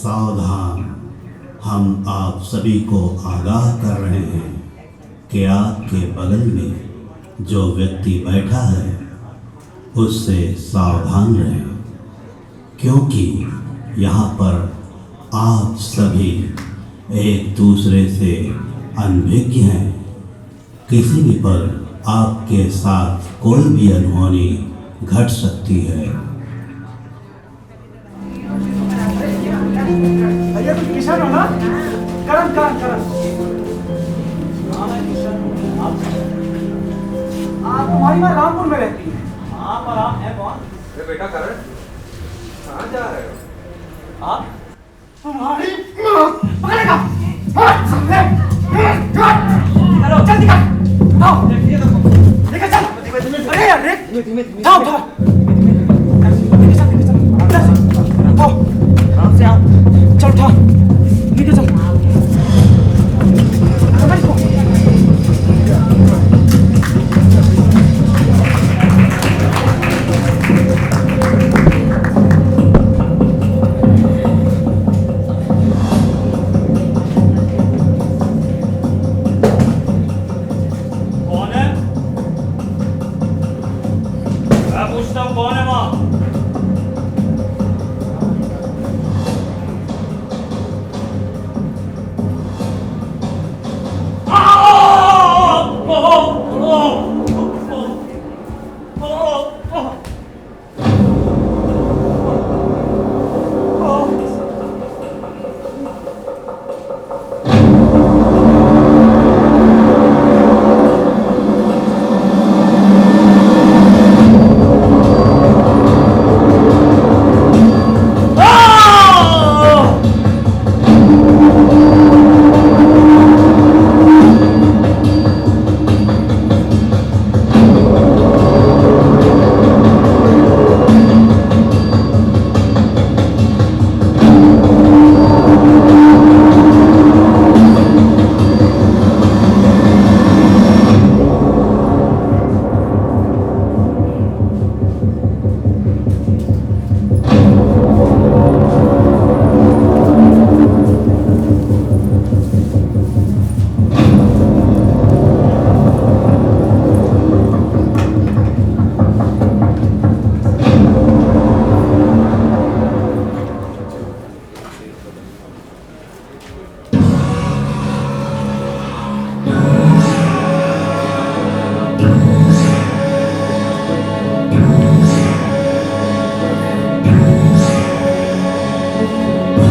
सावधान, हम आप सभी को आगाह कर रहे हैं कि आपके बगल में जो व्यक्ति बैठा है उससे सावधान रहें, क्योंकि यहाँ पर आप सभी एक दूसरे से अनभिज्ञ हैं। किसी भी पल आपके साथ कोई भी अनहोनी घट सकती है। भैया तुम किशन हो ना? करण करण करण। हाँ मैं किशन हूँ। आप तुम्हारी माँ रामपुर में रहती है। हाँ पर आप हैं कौन? अरे बेटा करण, कहाँ जा रहे हो? आप तुम्हारी माँ पकड़ेगा। हेलो चल निकल। आओ लेकर चल। अरे यार धीमे धीमे जाओ जाओ। आराम से आओ। चल उठा नीचे चल। कौन है? मैं पूछता हूँ कौन है वहाँ?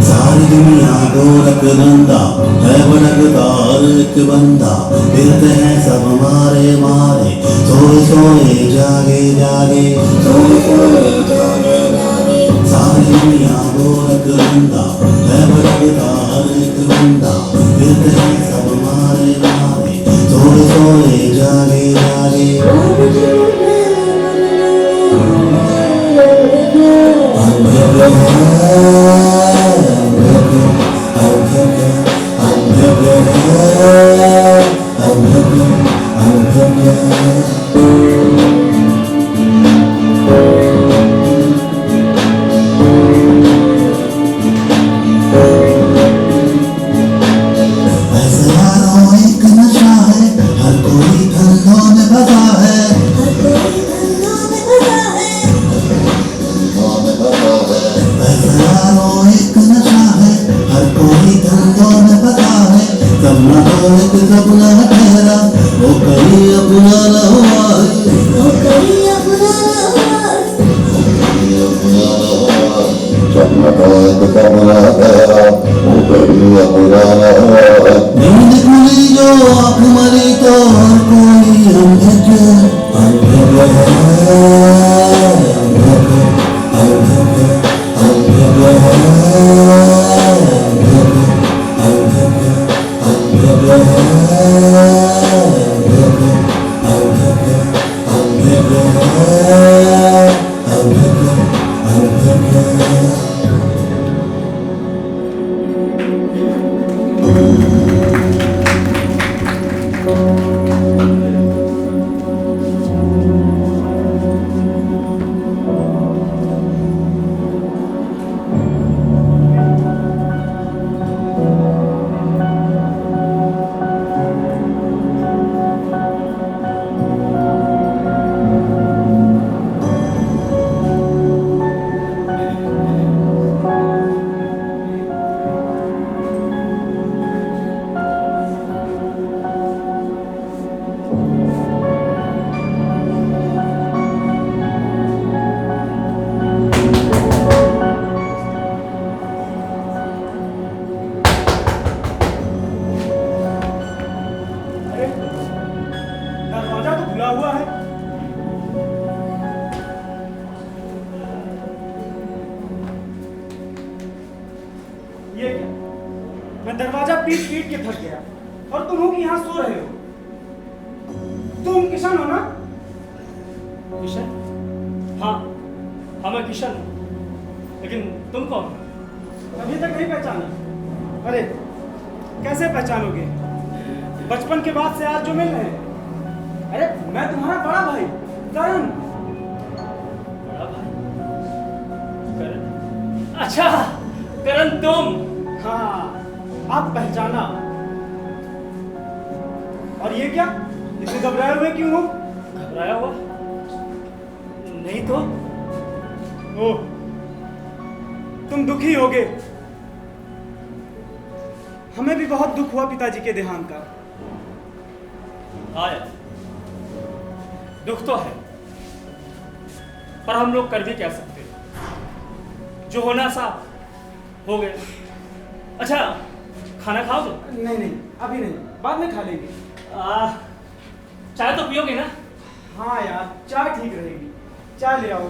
सारी दुनिया गोरख धंधा है, भटकदार एक बंदा, फिरते हैं सब मारे मारे, सोए सोए जागे जागे, सोए सोए जागे जागे। सारी दुनिया गोरख धंधा है, भटकदार एक बंदा, फिरते हैं सब मारे मारे, सोए सोए जागे जागे। सपना ठहरा वो कहीं अपना न हुआ, वो कहीं अपना न हुआ, सपना तो एक सपना ठहरा वो कहीं अपना न हुआ। नींद खुली जो आँख मरी तो हर कोई अंधेरे अंधेरे मैं दरवाजा पीट पीट के थक गया और तुम हो कि यहाँ सो रहे हो। तुम किशन हो ना? किशन? हाँ हाँ मैं किशन हूँ, लेकिन तुम कौन हो? अभी तक नहीं पहचाना? अरे कैसे पहचानोगे, बचपन के बाद से आज जो मिल रहे हैं। अरे मैं तुम्हारा बड़ा भाई करण। बड़ा भाई करण? अच्छा करण तुम? हाँ आप पहचाना। और ये क्या, इतने घबराए हुए क्यों हो? घबराया हुआ नहीं तो। ओह तुम दुखी होगे। हमें भी बहुत दुख हुआ पिताजी के देहांत का। हाँ यार दुख तो है, पर हम लोग कर भी क्या सकते हैं? जो होना सा हो गए। अच्छा खाना खाओगे? नहीं नहीं अभी नहीं, बाद में खा लेंगे। चाय तो पियोगे ना? हाँ यार चाय ठीक रहेगी, चाय ले आओ।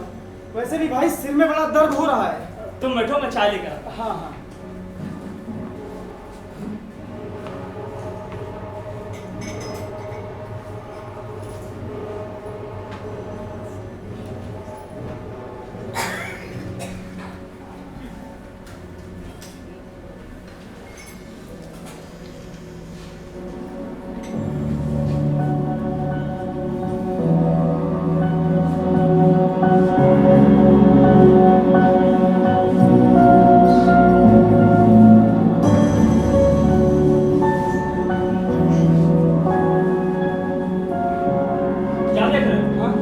वैसे भी भाई सिर में बड़ा दर्द हो रहा है। तुम बैठो मैं चाय लेकर आता हूं। हाँ हाँ क्या देख रहे हो? हाँ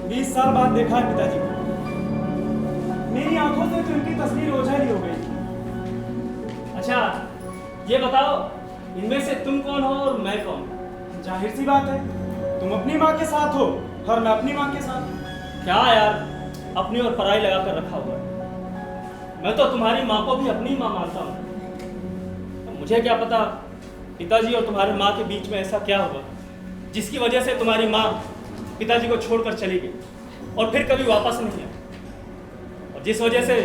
20 साल बाद देखा है पिताजी को। मेरी आंखों से तो उनकी तस्वीर ओझल ही हो गई। अच्छा ये बताओ इनमें से तुम कौन हो और मैं कौन? जाहिर सी बात है, तुम अपनी माँ के साथ हो और मैं अपनी माँ के साथ। क्या यार अपनी और पराई लगा कर रखा हुआ है। मैं तो तुम्हारी माँ को भी अपनी माँ मानता हूँ। मुझे क्या पता पिताजी और तुम्हारी माँ के बीच में ऐसा क्या हुआ जिसकी वजह से तुम्हारी माँ पिताजी को छोड़कर चली गई और फिर कभी वापस नहीं आई, और जिस वजह से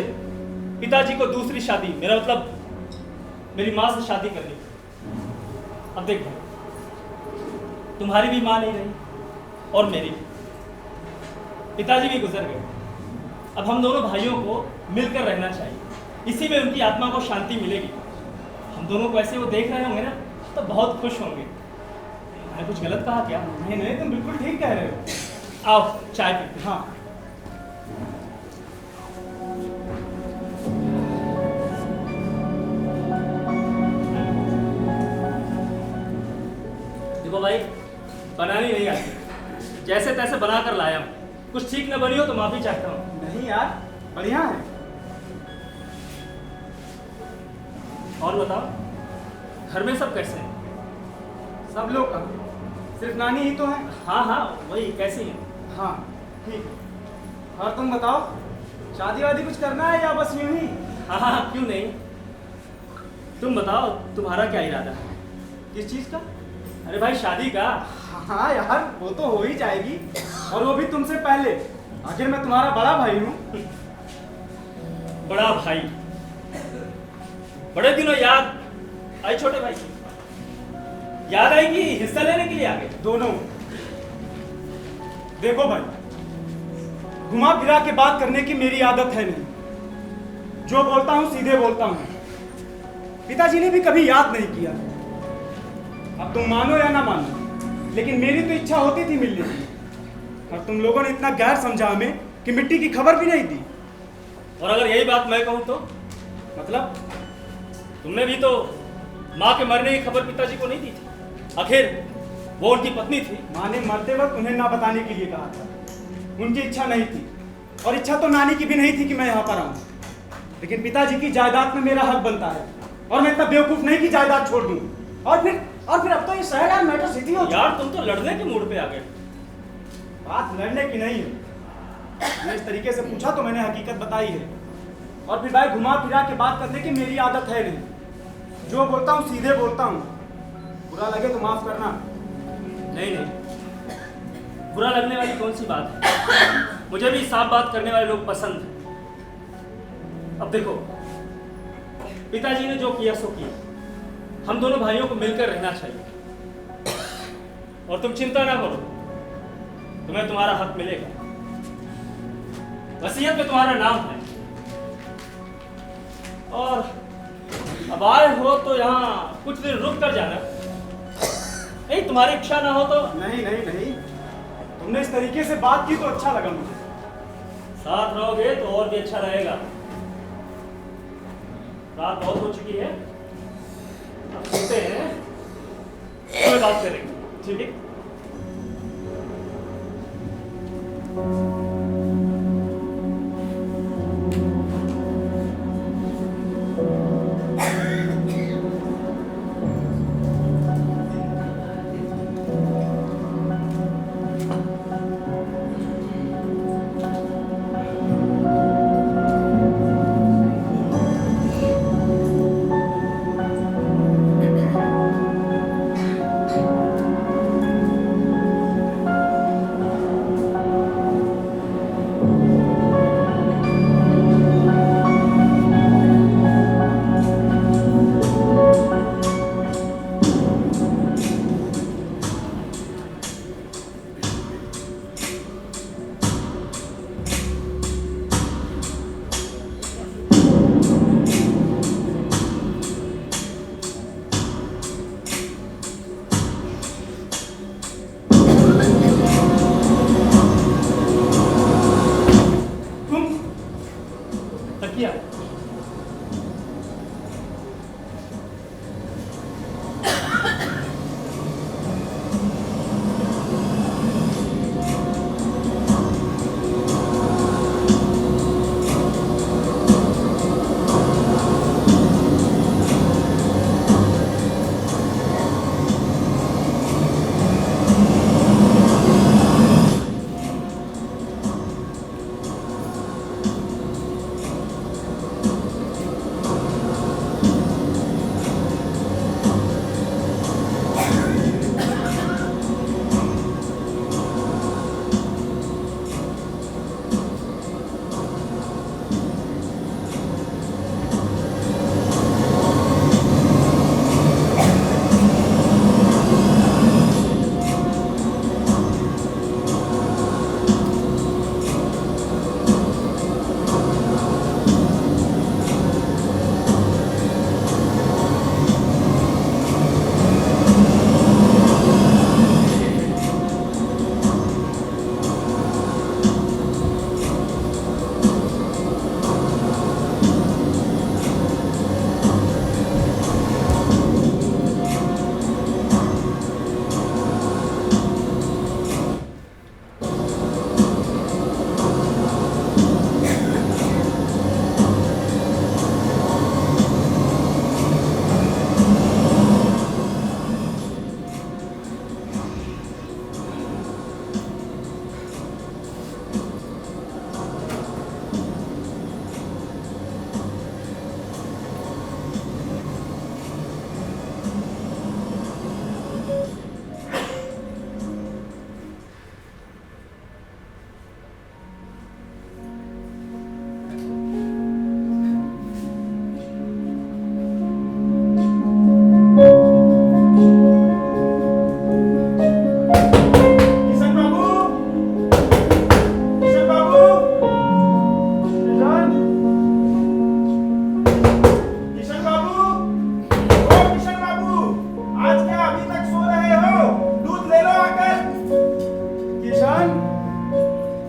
पिताजी को दूसरी शादी, मेरा मतलब मेरी माँ से शादी करनी। अब देख भाई, तुम्हारी भी माँ नहीं रही और मेरी भी। पिताजी भी गुजर गए। अब हम दोनों भाइयों को मिलकर रहना चाहिए, इसी में उनकी आत्मा को शांति मिलेगी। हम दोनों को ऐसे वो देख रहे होंगे ना तो बहुत खुश होंगे। मैंने कुछ गलत कहा क्या? नहीं नहीं तुम बिल्कुल ठीक कह रहे हो। आओ चाय पीते हैं। हाँ देखो भाई बनानी नहीं आती, जैसे तैसे बना कर लाया हूँ। कुछ ठीक न बनी हो तो माफी चाहता हूँ। नहीं यार बढ़िया है। और बताओ घर में सब कैसे हैं? सब लोग का, सिर्फ नानी ही तो है। हाँ हाँ वही कैसी हैं? हाँ ठीक। और तुम बताओ, शादी वादी कुछ करना है या बस यूं ही? हाँ हाँ क्यों नहीं। तुम बताओ तुम्हारा क्या इरादा है? किस चीज का? अरे भाई शादी का। हाँ यार वो तो हो ही जाएगी, और वो भी तुमसे पहले। आखिर मैं तुम्हारा बड़ा भाई हूँ। बड़ा भाई? बड़े दिनों याद आई छोटे भाई की? याद आई कि हिस्सा लेने के लिए आ गए? दोनों। देखो भाई, घुमा फिरा के बात करने की मेरी आदत है नहीं। जो बोलता हूँ सीधे बोलता हूँ। पिताजी ने भी कभी याद नहीं किया। अब तुम मानो या ना मानो, लेकिन मेरी तो इच्छा होती थी मिलने की, और तुम लोगों ने इतना गैर समझा हमें कि मिट्टी की खबर भी नहीं दी। और अगर यही बात मैं कहूँ तो? मतलब? तुमने भी तो माँ के मरने की खबर पिताजी को नहीं दी थी। आखिर वो उनकी पत्नी थी। माँ ने मरते वक्त उन्हें ना बताने के लिए कहा था। उनकी इच्छा नहीं थी, और इच्छा तो नानी की भी नहीं थी कि मैं यहाँ पर आऊँ। लेकिन पिताजी की जायदाद में मेरा हक बनता है, और मैं इतना बेवकूफ नहीं कि जायदाद छोड़ दूँ। और फिर अब तो ये शहर यार मेट्रो सिटी हो। यार तुम तो लड़ने के मूड पे आ गए। बात लड़ने की नहीं है। मैंने इस तरीके से पूछा तो मैंने हकीकत बताई है। और फिर भाई घुमा फिरा के बात करने की मेरी आदत है नहीं। जो बोलता हूँ सीधे बोलता हूँ। बुरा लगे तो माफ करना। नहीं नहीं, बुरा लगने वाली कौन सी बात है? मुझे भी साफ बात करने वाले लोग पसंद हैं। अब देखो पिताजी ने जो किया सो किया। हम दोनों भाइयों को मिलकर रहना चाहिए। और तुम चिंता ना करो, तुम्हें तुम्हारा हक मिलेगा। वसीयत में तुम्हारा नाम है। और अब आए हो तो यहाँ कुछ दिन रुक कर जाना। नहीं, तुम्हारी इच्छा ना हो तो। नहीं नहीं नहीं, तुमने इस तरीके से बात की तो अच्छा लगा मुझे। साथ रहोगे तो और भी अच्छा रहेगा। रात बहुत हो चुकी है, अब सोते हैं, फिर बात करेंगे, ठीक है? तकिया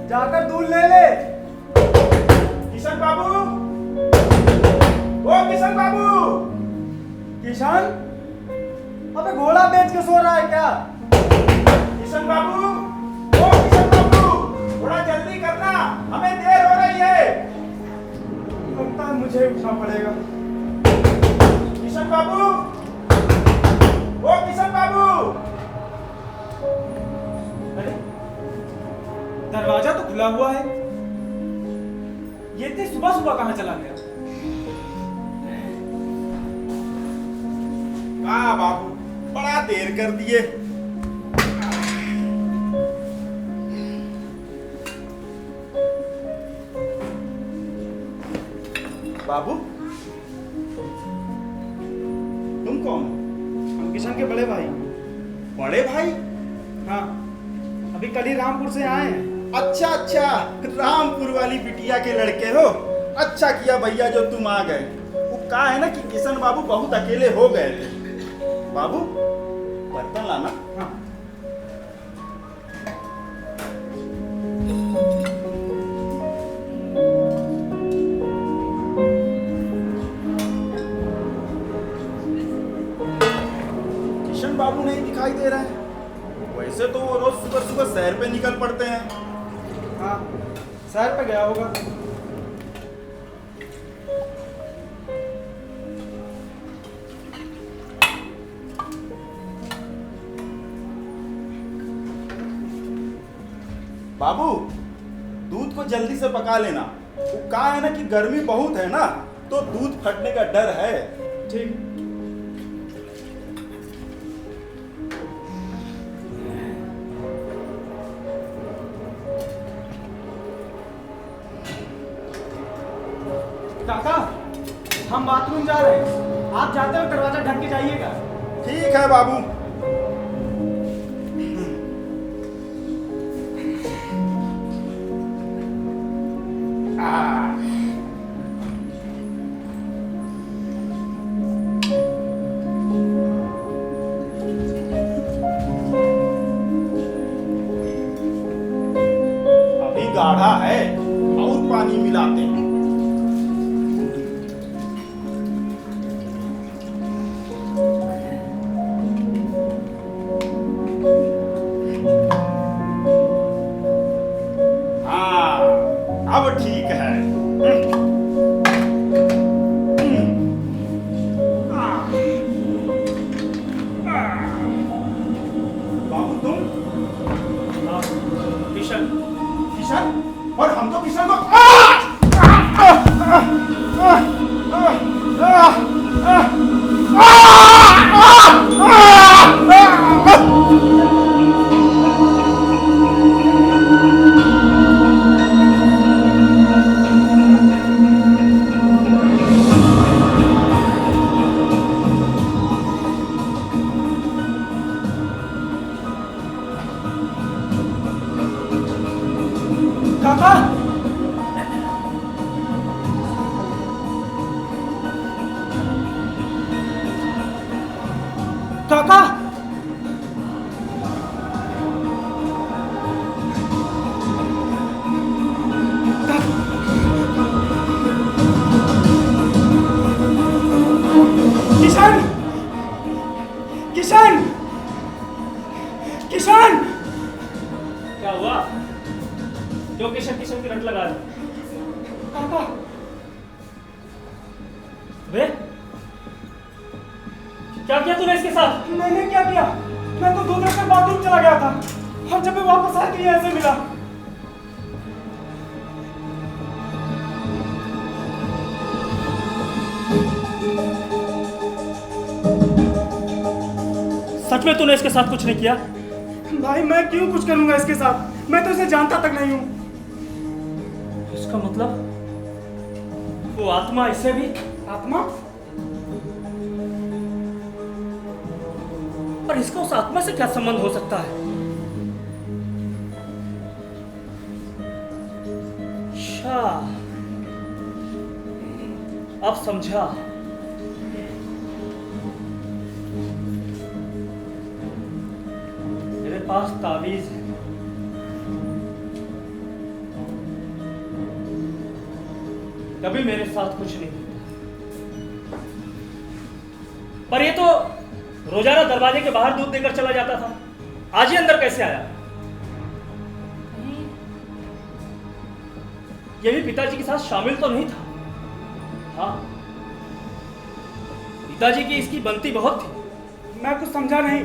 जाकर दूध ले ले। किशन बाबू, ओ किशन बाबू, किशन, अबे घोड़ा बेच के सो रहा है क्या? किशन बाबू, ओ किशन बाबू, थोड़ा जल्दी करना, हमें देर हो रही है। लगता है मुझे उठना पड़ेगा। किशन बाबू, ओ किशन बाबू। अरे दरवाजा तो खुला हुआ है, ये इतनी सुबह सुबह कहां चला गया? हाँ बाबू, बड़ा देर कर दिए। बाबू, बड़े भाई। बड़े भाई? हाँ, अभी कल ही रामपुर से आए हैं। अच्छा अच्छा, रामपुर वाली बिटिया के लड़के हो। अच्छा किया भैया जो तुम आ गए। वो कहा है ना कि किशन बाबू बहुत अकेले हो गए थे। बाबू बर्तन लाना। हाँ। किशन बाबू नहीं दिखाई दे रहे हैं। वैसे तो वो रोज सुबह सुबह सैर पे निकल पड़ते हैं। हाँ, सैर पे गया होगा। बाबू दूध को जल्दी से पका लेना। वो कहा है ना कि गर्मी बहुत है ना, तो दूध फटने का डर है। ठीक। काका, हम बाथरूम जा रहे हैं। आप जाते हो दरवाजा ढक के जाइएगा। ठीक है बाबू। अभी गाढ़ा है, और पानी मिलाते हैं। हाँ, अब ठीक है। बाबू तुम? किशन, किशन? और हम तो किशन को काका, काका, किशन, किशन, किशन। क्या हुआ? क्यों किशन किशन की रट लगा रहे? काका, वे क्या किया तूने इसके साथ? मैंने क्या किया? मैं तो दूध रखकर बाथरूम चला गया था, और जब मैं वापस आया तो ये ऐसे मिला। सच में तूने इसके साथ कुछ नहीं किया? भाई मैं क्यों कुछ करूंगा इसके साथ? मैं तो इसे जानता तक नहीं हूँ। इसका मतलब वो आत्मा इसे भी, आत्मा? और इसका उस आत्मा से क्या संबंध हो सकता है? अच्छा, अब समझा। मेरे पास तावीज है। कभी मेरे साथ कुछ नहीं होता, पर ये तो रोजाना दरवाजे के बाहर दूध देकर चला जाता था। आज ही अंदर कैसे आया? ये भी पिताजी के साथ शामिल तो नहीं था। हाँ, पिताजी की इसकी बनती बहुत थी। मैं कुछ समझा नहीं।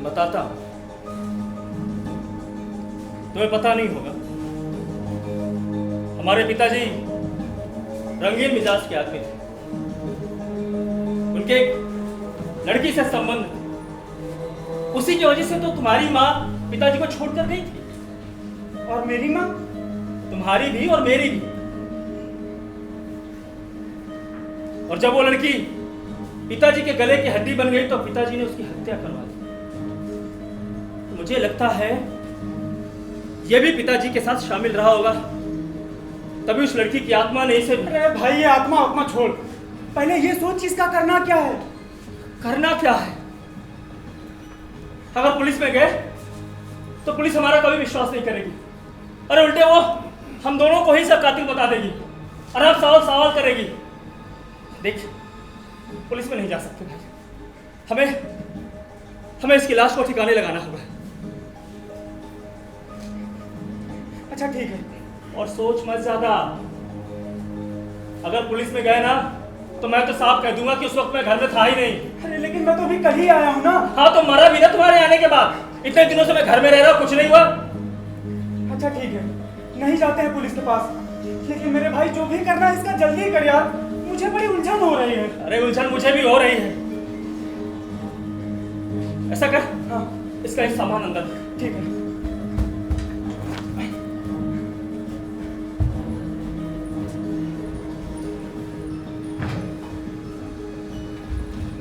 बताता हूं। तुम्हें पता नहीं होगा, हमारे पिताजी रंगीन मिजाज के आदमी थे। उनके एक लड़की से संबंध थे। उसी की वजह से तो तुम्हारी माँ पिताजी को छोड़कर गई थी। और मेरी माँ? तुम्हारी भी और मेरी भी। और जब वो लड़की पिताजी के गले की हड्डी बन गई तो पिताजी ने उसकी हत्या करवा दी। तो मुझे लगता है यह भी पिताजी के साथ शामिल रहा होगा, तभी उस लड़की की आत्मा ने इसे। अरे भाई ये आत्मा छोड़, पहले ये सोच कि इसका करना क्या है। करना क्या है? अगर पुलिस में गए तो पुलिस हमारा कभी विश्वास नहीं करेगी। अरे उल्टे वो हम दोनों को ही सब कातिल बता देगी और अब सवाल करेगी। देख, पुलिस में नहीं जा सकते भाई, हमें इसकी लाश को ठिकाने लगाना होगा। अच्छा ठीक है। और सोच मत ज्यादा, अगर पुलिस में गए ना तो मैं तो साफ कह दूंगा कि उस वक्त मैं घर में था ही नहीं। अरे लेकिन मैं तो अभी कल ही आया हूँ ना। हाँ तो मरा भी ना तुम्हारे आने के बाद। इतने दिनों से मैं घर में रह रहा हूँ, कुछ नहीं हुआ। अच्छा ठीक है, नहीं जाते हैं पुलिस के पास, लेकिन मेरे भाई जो भी करना है इसका जल्दी कर यार, मुझे बड़ी उलझन हो रही है। अरे उलझन मुझे भी हो रही है। ऐसा कर, हाँ इसका एक सामान अंदर रख। ठीक है।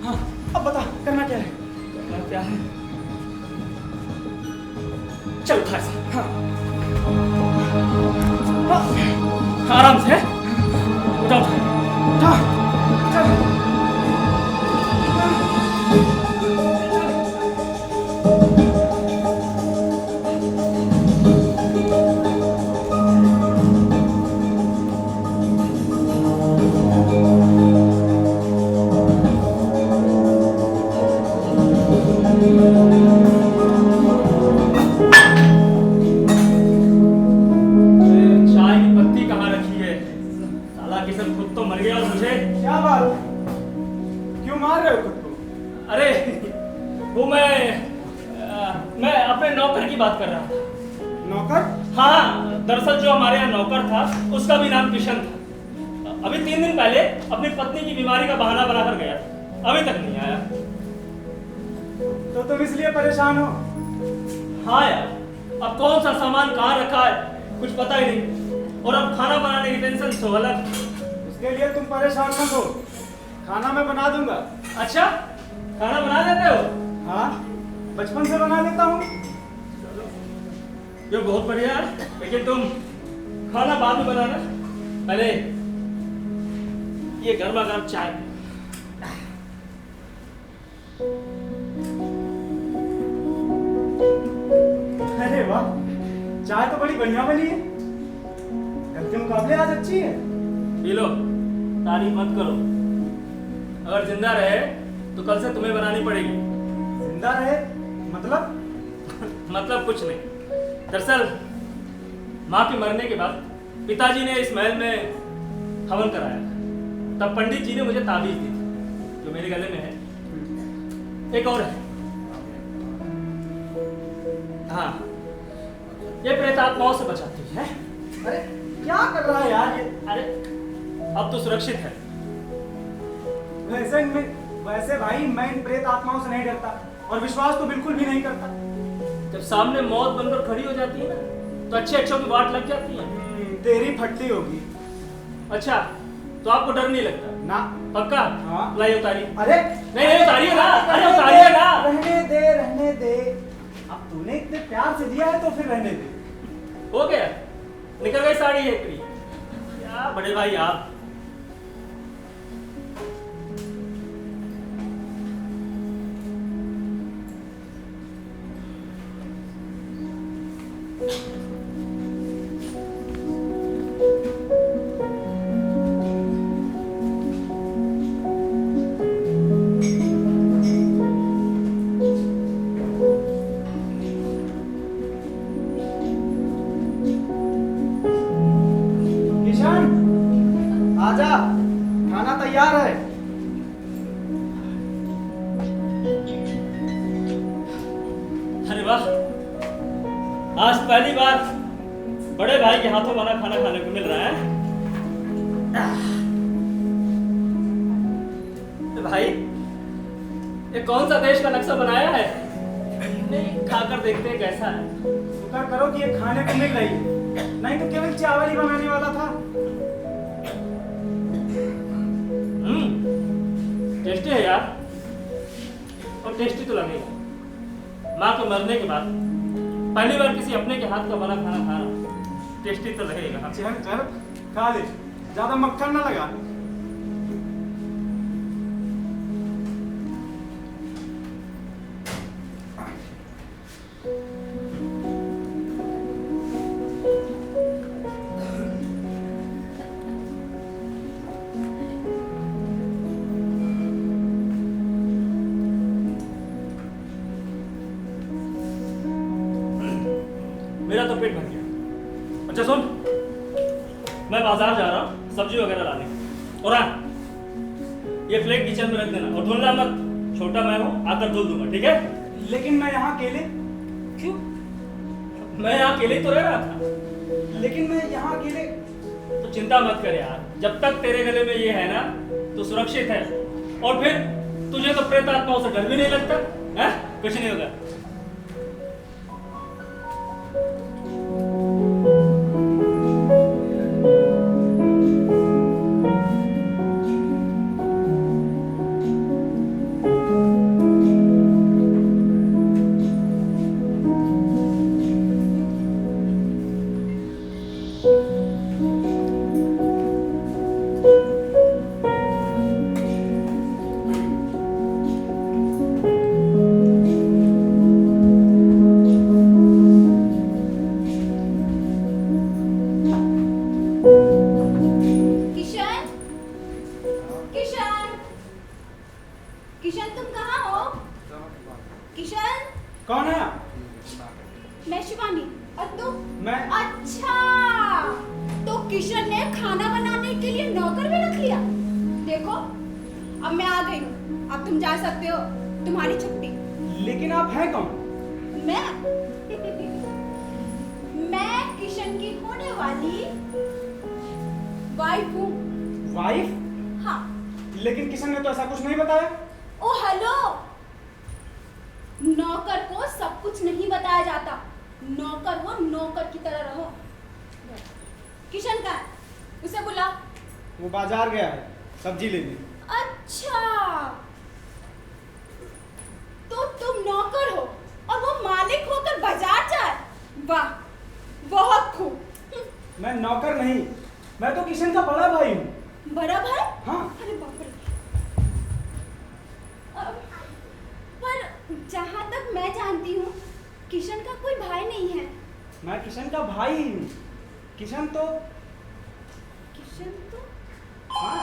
हाँ अब बता करना क्या है। करना क्या है? चल उठा इसे। हाँ आराम से उठा उठा। हाँ चल। चाय की पत्ती कहाँ रखी है? साला किशन खुद तो मर गया और मुझे। क्या बात, क्यों मार रहे हो खुद को? अरे वो मैं अपने नौकर की बात कर रहा था। नौकर? हाँ, दरअसल जो हमारे यहाँ नौकर था उसका भी नाम किशन था। अभी 3 दिन पहले अपनी पत्नी की बीमारी का बहाना बनाकर गया, अभी तक नहीं आया। तो तुम इसलिए परेशान हो? हाँ यार, अब कौन सा सामान कहाँ रखा है कुछ पता ही नहीं, और अब खाना बनाने की टेंशन तो अलग। उसके लिए तुम परेशान मत हो, खाना मैं बना दूंगा। अच्छा, खाना बना देते हो? हाँ बचपन से बना लेता हूँ। ये बहुत बढ़िया है, लेकिन तुम खाना बाद में बनाना, पहले ये गर्मा गर्म चाय। अरे वाह, चाय तो बड़ी बढ़िया बनी है, कल के मुकाबले आज अच्छी है। पी लो, तारीफ मत करो। अगर जिंदा रहे तो कल से तुम्हें बनानी पड़ेगी। जिंदा रहे मतलब? मतलब कुछ नहीं, दरअसल माँ के मरने के बाद पिताजी ने इस महल में हवन कराया था। तब पंडित जी ने मुझे ताबीज दी थी, जो मेरे गले में है। एक और है। हाँ, ये प्रेत आत्माओं से बचाती है। अरे क्या कर रहा है यार ये? अरे अब तो सुरक्षित है। वैसे भाई मैं इन प्रेत आत्माओं से नहीं डरता, और विश्वास तो बिल्कुल भी नहीं करता। जब सामने मौत बनकर खड़ी हो जाती है ना, तो अच्छे अच्छों की बात लग जाती है। तेरी फट्टी होगी। अच्छा, तो आपको डर नहीं लगता ना। पक्का? हाँ। लाई उतारी। अरे नहीं उतारिए ना, अरे उतारिए ना। रहने दे। अब तूने इतने प्यार से दिया है तो फिर रहने दे। हो गया, निकल गई साड़ी है इतनी। क्या बड़े भाई आप। किशन आजा, खाना तैयार है। अरे वाह, आज पहली बार बड़े भाई के हाथों बना खाना खाने को मिल रहा है। भाई, ये कौन सा देश का नक्शा बनाया है? नहीं, खाकर देखते हैं कैसा है। शुक्र करो कि ये खाने को मिल रही है, नहीं तो केवल चावल ही बनाने वाला था। टेस्टी है यार, और टेस्टी तो लगेगा। माँ के मरने के बाद पहली बार किसी अपने के हाथ का बना खाना खाना टेस्टी तो लगेगा। चल चल खा ले, ज्यादा मक्खन ना लगा। मेरा तो पेट भर गया। अच्छा सुन, मैं बाजार जा रहा हूँ सब्जी वगैरह लाने, और हाँ ये प्लेट किचन में रख देना और धुलना मत, छोटा मैं हूँ आकर धुल दूंगा, ठीक है? लेकिन मैं यहाँ अकेले। क्यों? मैं यहाँ अकेले ही तो रह रहा था। लेकिन मैं यहाँ अकेले। तो चिंता मत कर यार, जब तक तेरे गले में ये है ना तो सुरक्षित है। और फिर तुझे तो प्रेत आत्माओं से डर भी नहीं लगता है? कुछ नहीं होगा। किशन, किशन, किशन तुम कहाँ हो? किशन, कौन है? मैं शिवानी। और तुम? मैं। अच्छा, तो किशन ने खाना बनाने के लिए नौकर भी रख लिया। देखो, अब मैं आ गई हूँ, अब तुम जा सकते हो, तुम्हारी छुट्टी। लेकिन आप हैं कौन? मैं मैं किशन की होने वाली वाइफ हूँ। वाइफ? हाँ। लेकिन किशन ने तो ऐसा कुछ नहीं बताया। ओ हेलो, नौकर को सब कुछ नहीं बताया जाता। नौकर हो, नौकर की तरह रहो। किशन का है, उसे बुला। वो बाजार गया है सब्जी लेने। अच्छा, तो तुम नौकर हो और वो मालिक होकर बाजार जाए? वाह, बहुत खूब। मैं नौकर नहीं, मैं तो किशन का बड़ा भाई हूँ। बड़ा भाई? हाँ। अरे बाप रे। पर जहाँ तक मैं जानती हूँ, किशन का कोई भाई नहीं है। मैं किशन का भाई ही हूँ। किशन तो हाँ।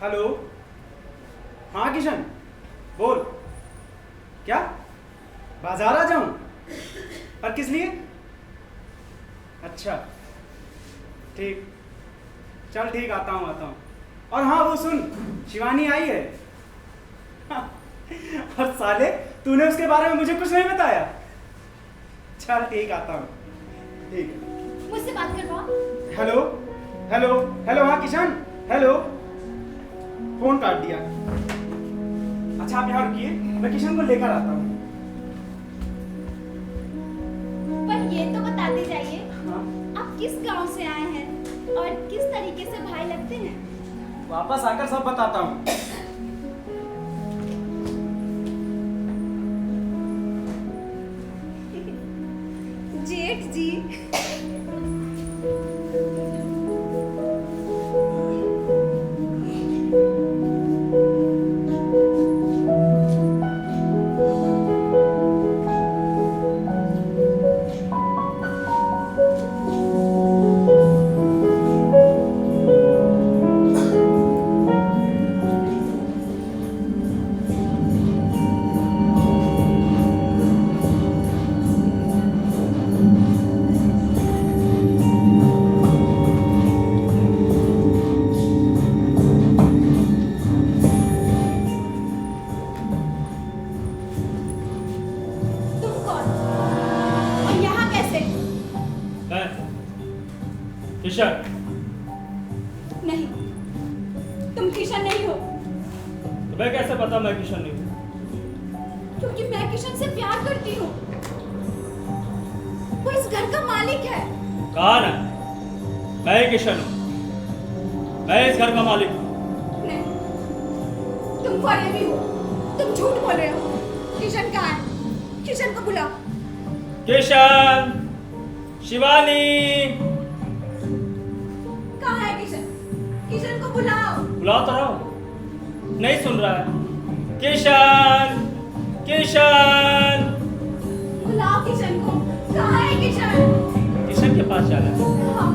हेलो, हाँ किशन बोल। क्या बाजार आ जाऊं? पर किस लिए? अच्छा ठीक, चल ठीक, आता हूँ आता हूँ। और हाँ वो सुन, शिवानी आई है। और साले तूने उसके बारे में मुझे कुछ नहीं बताया। चल ठीक, आता हूँ। ठीक, मुझसे बात करवाओ। हेलो हेलो हेलो, हाँ किशन, हेलो। फोन काट दिया। अच्छा आप यहाँ रुकिए, मैं किशन को लेकर आता हूँ। पर ये तो बताते जाइए, हाँ? आप किस गांव से आए हैं और किस तरीके से भाई लगते हैं? वापस आकर सब बताता हूँ। जेठ जी। किशन? नहीं, तुम किशन नहीं हो। तुम्हें कैसे पता मैं किशन नहीं हूँ? क्योंकि मैं किशन से प्यार करती हूँ। वो इस घर का मालिक है। कहा ना, मैं किशन हूँ, मैं इस घर का मालिक हूँ। नहीं, तुम फरेबी हो, तुम झूठ बोल रहे हो। किशन कहाँ है? किशन को बुलाओ। किशन, शिवानी, कहाँ है किशन? किशन को बुलाओ। बुला तो रहा हूँ, नहीं सुन रहा है। किशन, किशन, बुलाओ किशन को। कहाँ है किशन? किशन के पास जाना है। हाँ,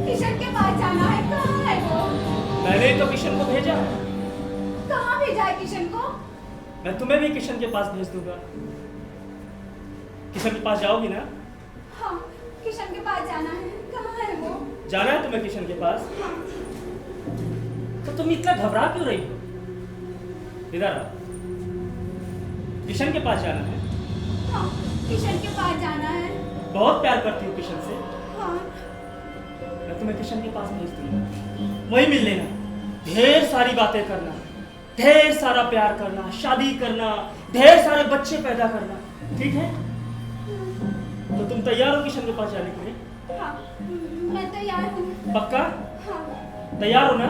किशन के पास जाना है। कहाँ है वो? मैंने तो किशन को भेजा, कहाँ भेजा है किशन को? मैं तुम्हें भी किशन के पास भेज दूंगा। किशन के पास जाओगी ना? हाँ, किशन के पास जाना है। कहाँ है वो? जाना है तुम्हें किशन के पास? हाँ, तो तुम इतना घबरा क्यों रही हो? इधर आओ। किशन के पास जाना है? हाँ, किशन के पास जाना है। बहुत प्यार करती हूँ किशन से। हाँ, मैं तुम्हें किशन के पास भेज दूंगा, वही मिल लेना। ढेर सारी बातें करना, ढेर सारा प्यार करना, शादी करना, ढेर सारे बच्चे पैदा करना, ठीक है? तो तुम तैयार हो किशन के पास जाने के लिए? हाँ, मैं तैयार हूँ। पक्का? हाँ। तैयार हो ना?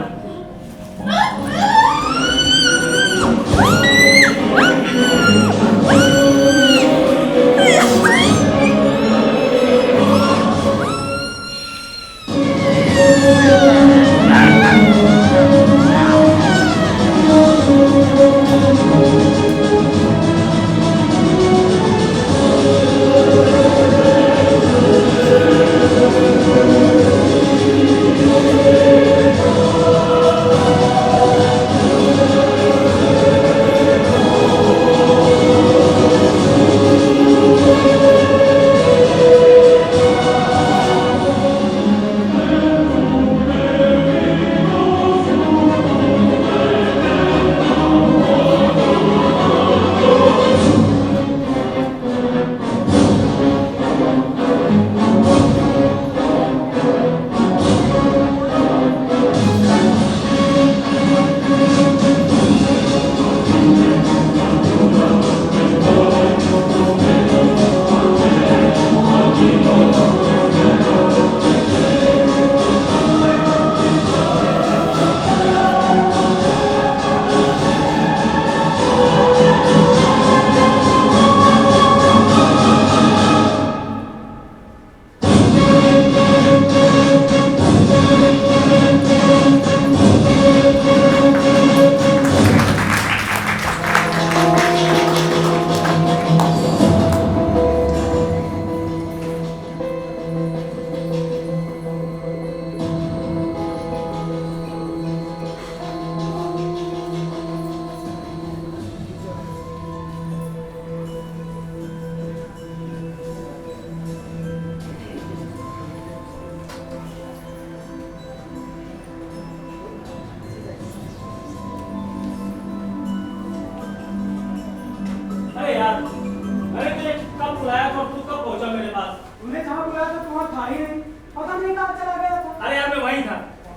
अरे यार, मैंने तुझे कब बुलाया था और तू कब पहुंचा मेरे पास? तुमने जहाँ बुलाया था तुम वहाँ था ही नहीं। पता नहीं कहाँ चला गया था। अरे यार मैं वहीं था,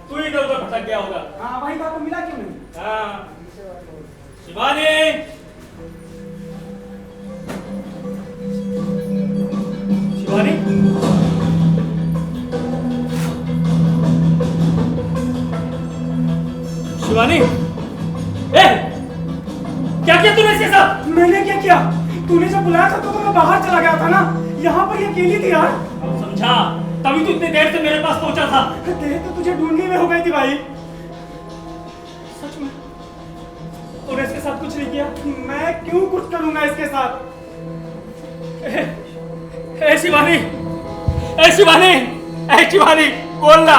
तू ही इधर उधर भटक गया होगा। हाँ, वही था तो मिला क्यों नहीं? हाँ, शिवानी, शिवानी, शिवानी, ए, क्या किया तूने इसके साथ? मैंने क्या किया? तूने जब बुलाया था तो मैं बाहर चला गया था ना। यहाँ पर ये अकेली थी यार। अब समझा, तभी तू इतनी देर से मेरे पास पहुंचा था। देर तो तुझे ढूंढने में हो गई थी भाई। सच में तूने इसके साथ कुछ नहीं किया? मैं क्यों कुछ करूंगा इसके साथ? ए शिवानी, ए शिवानी, ए शिवानी, बोलना।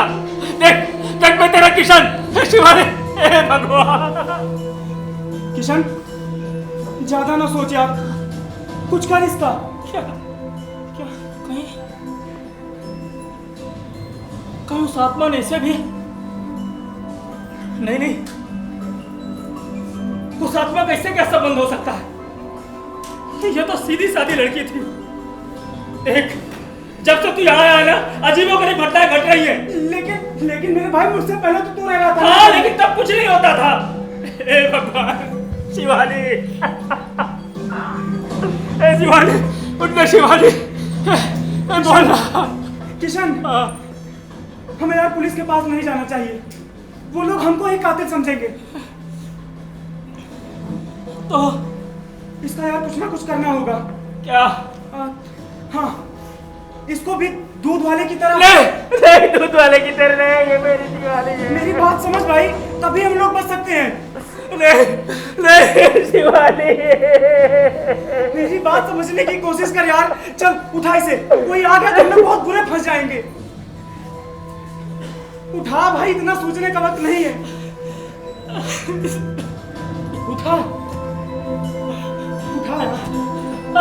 देख, देख मैं तेरा किशन। ए शिवानी, ए भगवान। किशन, ज्यादा ना सोच यार, कुछ कर इसका। क्या क्या कहीं कहीं उस आत्मा ने इसे भी? नहीं नहीं, उस आत्मा का इससे क्या संबंध हो सकता है? ये तो सीधी सादी लड़की थी। देख, जब से तू यहाँ आया ना, अजीबोगरीब घटनाएं घट रही है। लेकिन मेरे भाई, मुझसे पहले तो तू रह रहा था। हाँ, लेकिन तब कुछ नहीं होता था। हे भगवान, शिवानी, हे शिवानी, उठ ना शिवानी, बोल रहा। किशन, हमें यार पुलिस के पास नहीं जाना चाहिए। वो लोग हमको ही कातिल समझेंगे। तो इसका यार कुछ ना कुछ करना होगा। क्या? हाँ, इसको भी दूध वाले की तरह। नहीं, दूध वाले की तरह नहीं, ये मेरी शिवानी है। मेरी बात समझ भाई, तभी हम लोग बच सकते हैं। नहीं शिवानी। मेरी बात समझने की कोशिश कर यार। चल उठा इसे, कोई आ गया तो हम लोग बहुत बुरे फंस जाएंगे। उठा भाई, इतना सोचने का वक्त नहीं है। उठा उठा यार।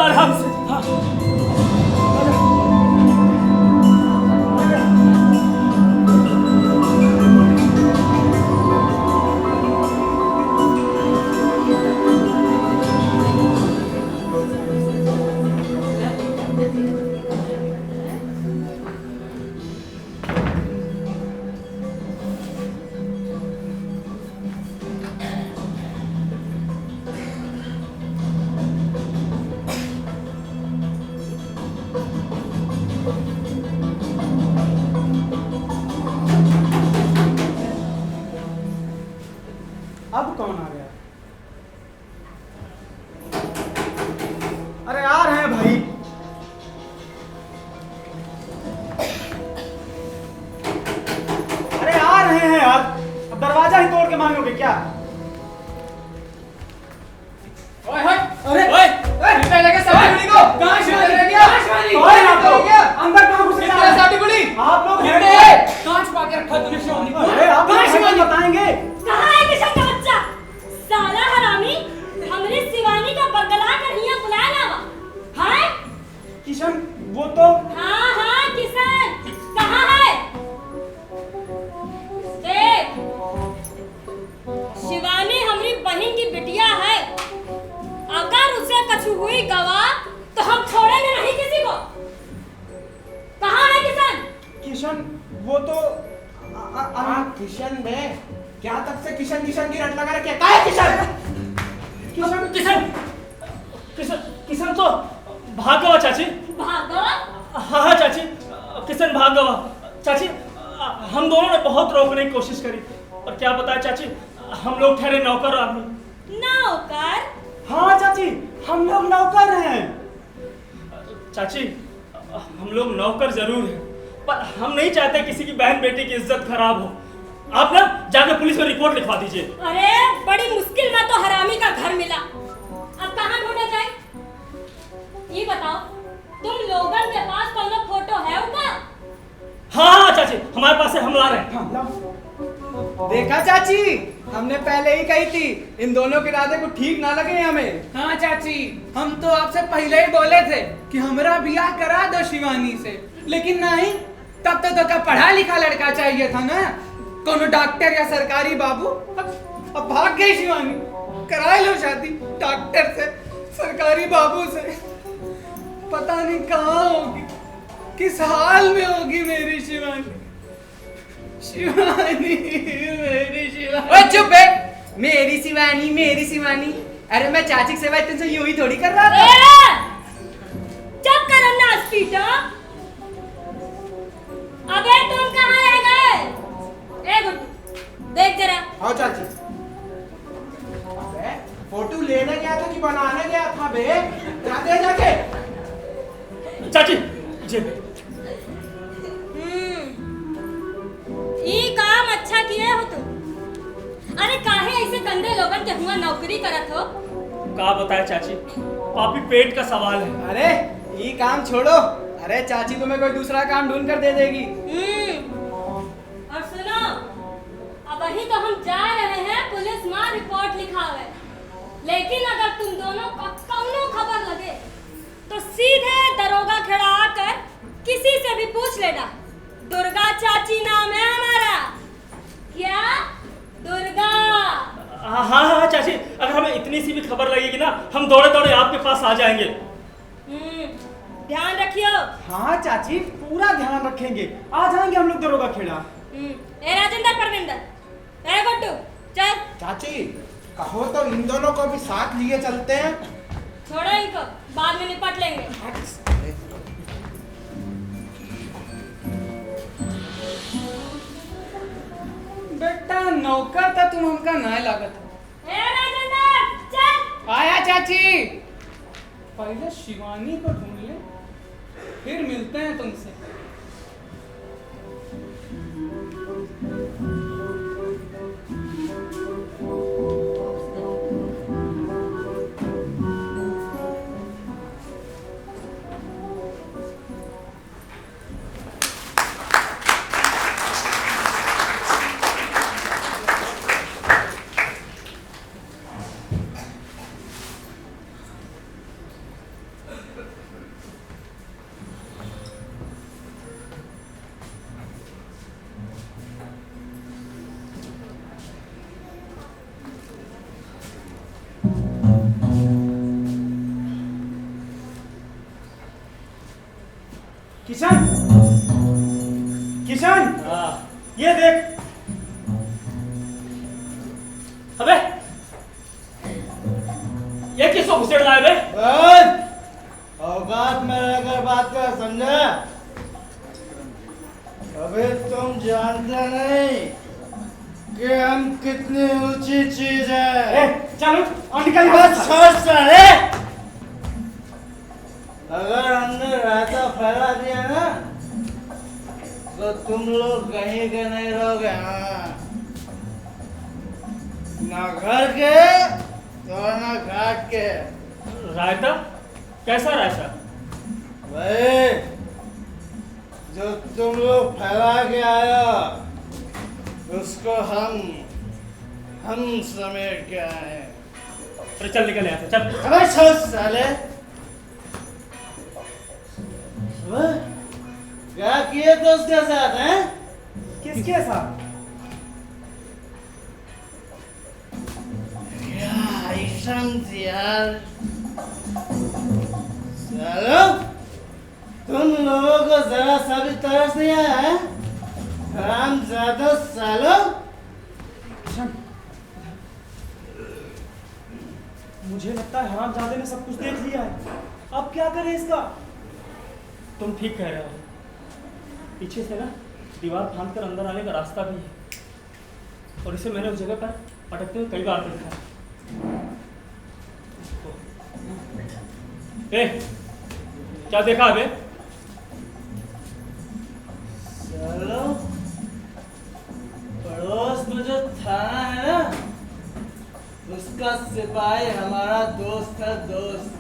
आराम से। हाँ, अब कौन आ गया? अरे आ रहे हैं भाई। अरे आ रहे हैं यार। अब दरवाजा ही तोड़ के मांगोगे क्या? अरे अंदर कहाँ घुसे जा रहे हैं? आप लोग अरे आप लोग बताएंगे। कहाँ है किशन का बच्चा? साला हरामी, हमरे शिवानी का बरगला कर हिया बुलाया लावा। हाँ? किशन, वो तो हाँ किशन, कहाँ है? देख, शिवानी हमारी बहन की बिटिया है। अगर उसे कछु हुई गवाह तो हम छोड़ेंगे नहीं किसी को। कहाँ है किशन? किशन, वो तो किशन में क्या तब से किशन किशन की रट लगा रखी है? कहाँ है किशन? किशन किशन किशन किशन तो भाग गवा चाची। भागो। हाँ चाची, किशन भाग गवा। चाची, हम दोनों ने बहुत रोकने की कोशिश करी, और क्या बताया चाची, हम लोग ठहरे नौकर आदमी। नौकर? हाँ चाची, हम लोग नौकर हैं। चाची, हम लोग नौकर जरूर हैं, पर हम नहीं चाहते किसी की बहन बेटी की इज्जत खराब हो। आप ना जाकर पुलिस में रिपोर्ट लिखवा दीजिए। अरे बड़ी मुश्किल में तो हरामी का घर मिला। अब कहाँ ढूंढा जाए? ये बताओ, तुम लोगन के पास कौन फोटो है उनका? हाँ चाची, हमारे पास है, हम ला रहे हैं। हाँ, लाओ। देखा चाची, हमने पहले ही कही थी इन दोनों के इरादे को ठीक ना लगे हमें। हाँ चाची, हम तो आपसे पहले ही बोले थे कि हमारा ब्याह करा दो शिवानी से, लेकिन नहीं, तब तो का पढ़ा लिखा लड़का चाहिए था ना, कोनो डॉक्टर या सरकारी बाबू। अब भाग गई शिवानी। करा लो शादी डॉक्टर से, सरकारी बाबू से। पता नहीं कहाँ होगी, किस हाल में होगी मेरी शिवानी। शिवानी, मेरी शिवानी। ओए चुप बे, मेरी शिवानी मेरी शिवानी। अरे मैं चाची से भाई तुमसे यूं ही थोड़ी कर रहा था। चुप करो ना स्पीटा। अबे तुम कहाँ रह गए? ए गुड्डू, देख जरा। आओ चाची। अबे फोटो लेने गया था कि बनाने गया था बे? जाते जाके। चाची जी, ये काम अच्छा किए हो तुम। अरे काहे ऐसे गंदे लोगन के हुआ नौकरी करत हो? का बताए चाची, पापी पेट का सवाल है। अरे ये काम छोड़ो, अरे चाची तुम्हें कोई दूसरा काम ढूंढ कर दे देगी। और सुनो, अब वही तो हम जा रहे हैं पुलिस में रिपोर्ट लिखावे। लेकिन अगर तुम दोनों का कौनो खबर लगे तो सीधे दरोगा खेड़ा आकर किसी से भी पूछ लेना। दुर्गा चाची नाम है हमारा। क्या? दुर्गा। हाँ चाची, अगर हमें इतनी सी भी खबर लगेगी ना, हम दौड़े दौड़े आपके पास आ जाएंगे। ध्यान रखियो। हाँ चाची, पूरा ध्यान रखेंगे। आ जाएंगे हम लोग दरोगा खेड़ा। ए राजेंद्र, परविंदर, ए गुड्डू, चल। चाची कहो तो इन दोनों को भी साथ लिए चलते हैं। छोड़ो इनको, बाद में निपट लेंगे। बेटा नौकर था तुम हमका ना लागत है। ए राजेंद्र चल। आया चाची। पहले शिवानी को ढूंढ ले, फिर मिलते हैं तुमसे। किशन, किशन, ये देख। अबे ये किसको घुसेड़ लाए बे? औकात में रहकर बात कर, समझा? अबे तुम जानते नहीं कि हम कितनी ऊंची चीज है। चल उठ और निकल यहाँ बस से। छोड़ साले। अगर हमने रास्ता फैला दिया ना तो तुम लोग कहीं के नहीं रहोगे। हाँ, ना घर के और ना घाट के। रायता? कैसा रायता? भाई जो तुम लोग फैला के आया उसको हम समेट के आए। अरे चल निकल यहाँ से, चल। अबे छोड़ साले। क्या किए तो उसके साथ हैं? किसके साथ? क्या आइटम थी यार। सालो तुम लोगों को जरा सा भी तरस नहीं आया है? हरामजादो सालो। किशन, मुझे लगता है हरामजादे ने सब कुछ देख लिया है। अब क्या करें इसका? तुम ठीक कह रहे हो। पीछे से ना दीवार फांद कर अंदर आने का रास्ता भी है, और इसे मैंने उस जगह पर अटकते हुए कई बार देखा है। क्या देखा अबे? चलो पड़ोस में जो थाना है ना उसका सिपाही हमारा दोस्त है, दोस्त।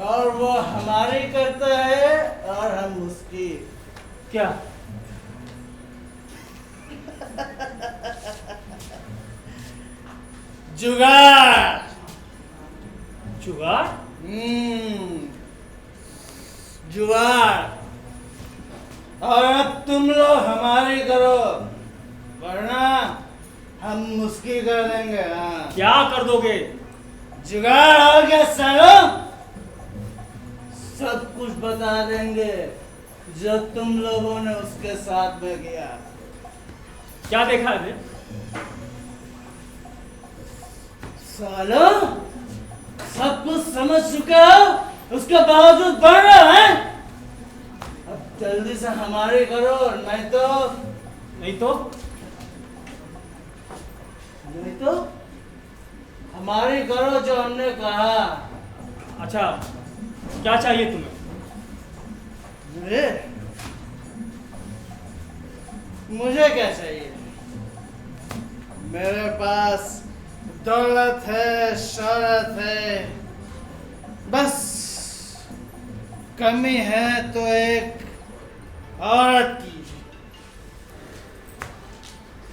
और वो हमारी करता है और हम उसकी। क्या? जुगाड़। जुगाड़? जुगाड़। और अब तुम लोग हमारी करो वरना हम उसकी कर देंगे। हाँ, क्या कर दोगे? जुगाड़ हो गया सालो। सब कुछ बता देंगे जो तुम लोगों ने उसके साथ में किया। क्या देखा है? सालो सब कुछ समझ चुके हो, उसके बावजूद बढ़ रहे हो हैं? अब जल्दी से हमारी करो, नहीं तो हमारी करो जो हमने कहा। अच्छा, क्या चाहिए तुम्हें? मुझे क्या चाहिए? मेरे पास दौलत है, शौहरत है, बस कमी है तो एक औरत की।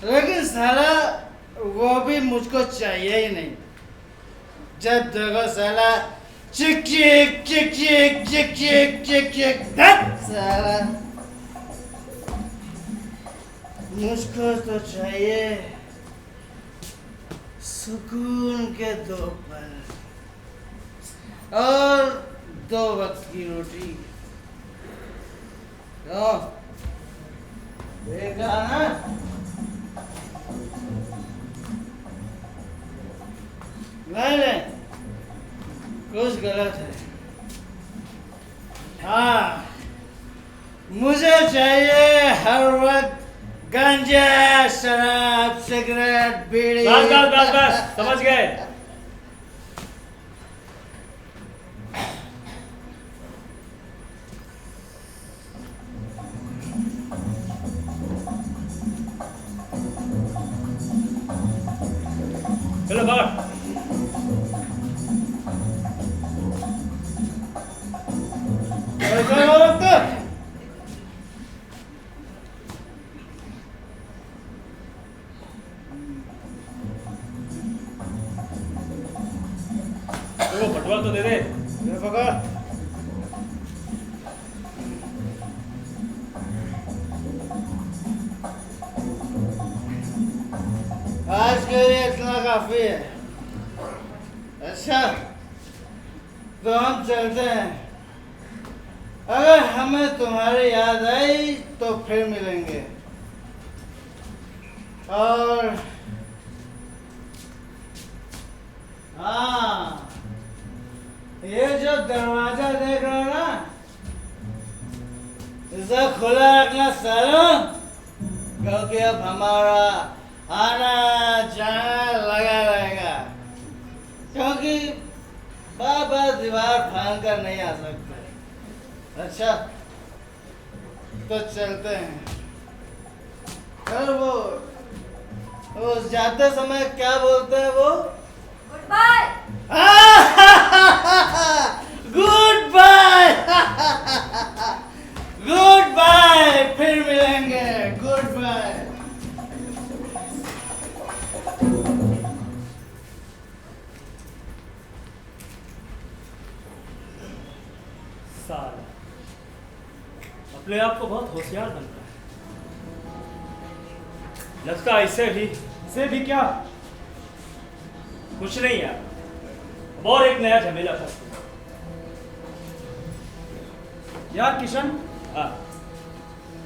लेकिन साला वो भी मुझको चाहिए ही नहीं। जब देखो साला चिक चिक चिक चिक चिक चिक चिक चिक साला। मुझको तो चाहिए सुकून के 2 पल और 2 वक्त की रोटी। तो देखा ना? नहीं, कुछ गलत है। हाँ, मुझे चाहिए हर वक्त गांजा, शराब, सिगरेट, बीड़ी। बस बस बस बस, समझ गए। चलो बाहर। वो बटवा तो दे दे। ये पकड़। आज के लिए इतना काफी है। अच्छा, तो हम चलते हैं। अगर हमें तुम्हारी याद आई तो फिर मिलेंगे। और हाँ, ये जो दरवाजा देख रहे हो ना, इसे खुला रखना सालों, क्योंकि अब हमारा आना जाना लगा रहेगा। क्योंकि बार बार दीवार फाड़ कर नहीं आ सकते। अच्छा, तो चलते हैं। और वो जाते समय क्या बोलते हैं वो? Good bye. Good bye. Good bye, फिर मिलेंगे। Good bye. साला अपने आप को बहुत होशियार बनता है। लगता है इसे भी क्या? कुछ नहीं यार, अब और एक नया झमेला था। यार किशन, हाँ,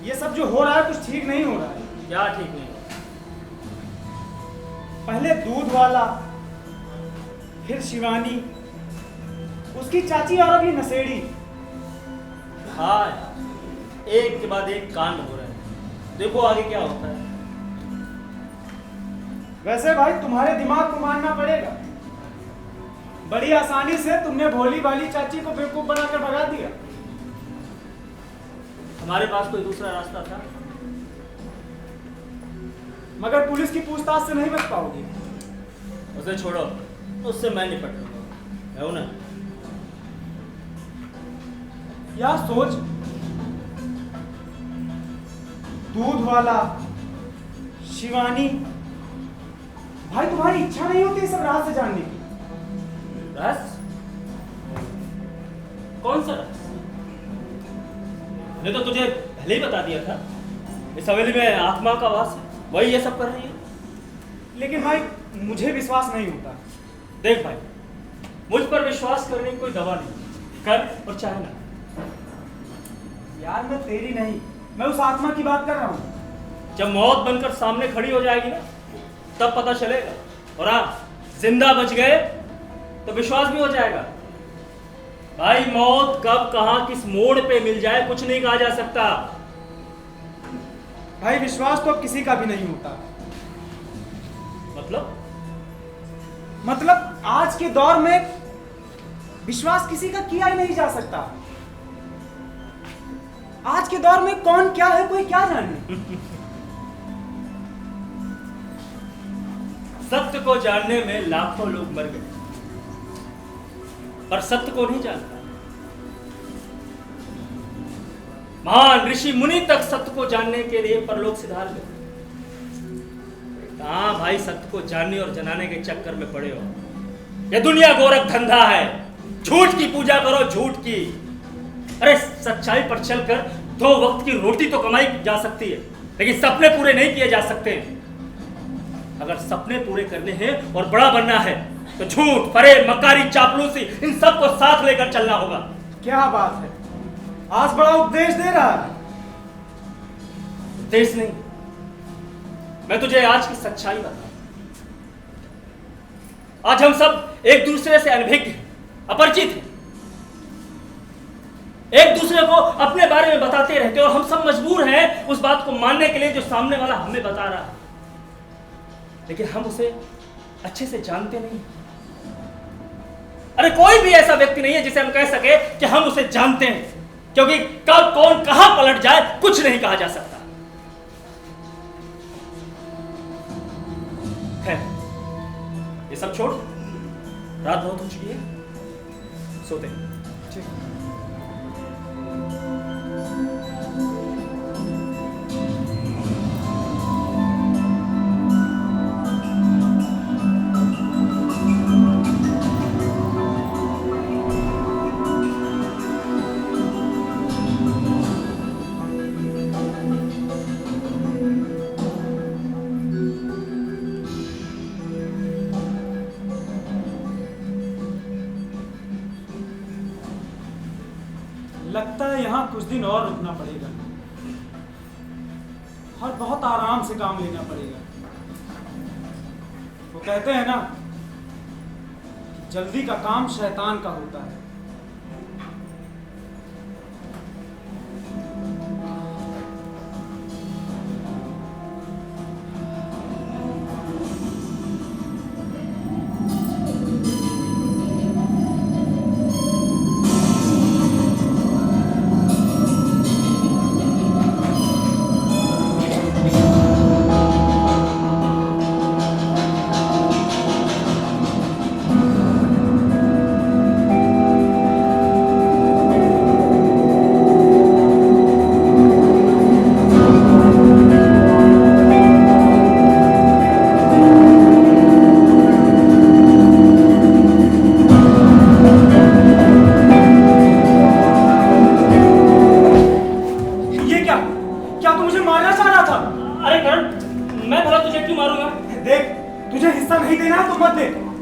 ये सब जो हो रहा है कुछ ठीक नहीं हो रहा है। क्या ठीक नहीं? पहले दूध वाला, फिर शिवानी, उसकी चाची और अभी नशेड़ी। हाँ यार, एक के बाद एक कांड हो रहे हैं। देखो आगे क्या होता है। वैसे भाई तुम्हारे दिमाग को मानना पड़ेगा। बड़ी आसानी से तुमने भोली भाली चाची को बेवकूफ बनाकर भगा दिया। हमारे पास कोई दूसरा रास्ता था? मगर पुलिस की पूछताछ से नहीं बच पाओगे। उसे छोड़ो, उससे मैं निपट लूंगा, है वो ना? यार सोच, दूध वाला, शिवानी, भाई तुम्हारी इच्छा नहीं होती सब राज से जानने की? रहस्य? कौन सा रहस्य? मैंने तो तुझे पहले ही बता दिया था, इस हवेली में आत्मा का वास है, वही ये सब कर रही है। लेकिन भाई मुझे विश्वास नहीं होता। देख भाई, मुझ पर विश्वास करने की कोई दवा नहीं, कर और चाहे ना। यार मैं तेरी नहीं, मैं उस आत्मा की बात कर रहा हूँ। जब मौत बनकर सामने खड़ी हो जाएगी ना, तब पता चलेगा। और हाँ, जिंदा बच गए तो विश्वास भी हो जाएगा। भाई मौत कब कहां किस मोड़ पे मिल जाए कुछ नहीं कहा जा सकता। भाई विश्वास तो अब किसी का भी नहीं होता। मतलब आज के दौर में विश्वास किसी का किया ही नहीं जा सकता। आज के दौर में कौन क्या है कोई क्या जाने। सत्य को जानने में लाखों लोग मर गए, पर सत्य को नहीं जानता। महान ऋषि मुनि तक सत्य को जानने के लिए परलोक सिधार गए। कहां भाई सत्य को जानने और जनाने के चक्कर में पड़े हो। यह दुनिया गोरख धंधा है, झूठ की पूजा करो, झूठ की। अरे सच्चाई पर चलकर 2 वक्त की रोटी तो कमाई जा सकती है, लेकिन सपने पूरे नहीं किए जा सकते। अगर सपने पूरे करने हैं और बड़ा बनना है तो झूठ, फरेब, मक्कारी, चापलूसी, इन सब को साथ लेकर चलना होगा। क्या बात है, आज बड़ा उपदेश दे रहा है। उपदेश नहीं, मैं तुझे आज की सच्चाई बताऊं। आज हम सब एक दूसरे से अनभिज्ञ, अपरिचित हैं। एक दूसरे को अपने बारे में बताते रहते हो और हम सब मजबूर हैं उस बात को मानने के लिए जो सामने वाला हमें बता रहा है, लेकिन हम उसे अच्छे से जानते नहीं। अरे कोई भी ऐसा व्यक्ति नहीं है जिसे हम कह सके कि हम उसे जानते हैं, क्योंकि कब कौन कहां पलट जाए कुछ नहीं कहा जा सकता। खैर, ये सब छोड़, रात बहुत हो चुकी है, सोते हैं। लगता है यहाँ कुछ दिन और रुकना पड़ेगा और बहुत आराम से काम लेना पड़ेगा। वो कहते हैं ना, जल्दी का काम शैतान का होता है।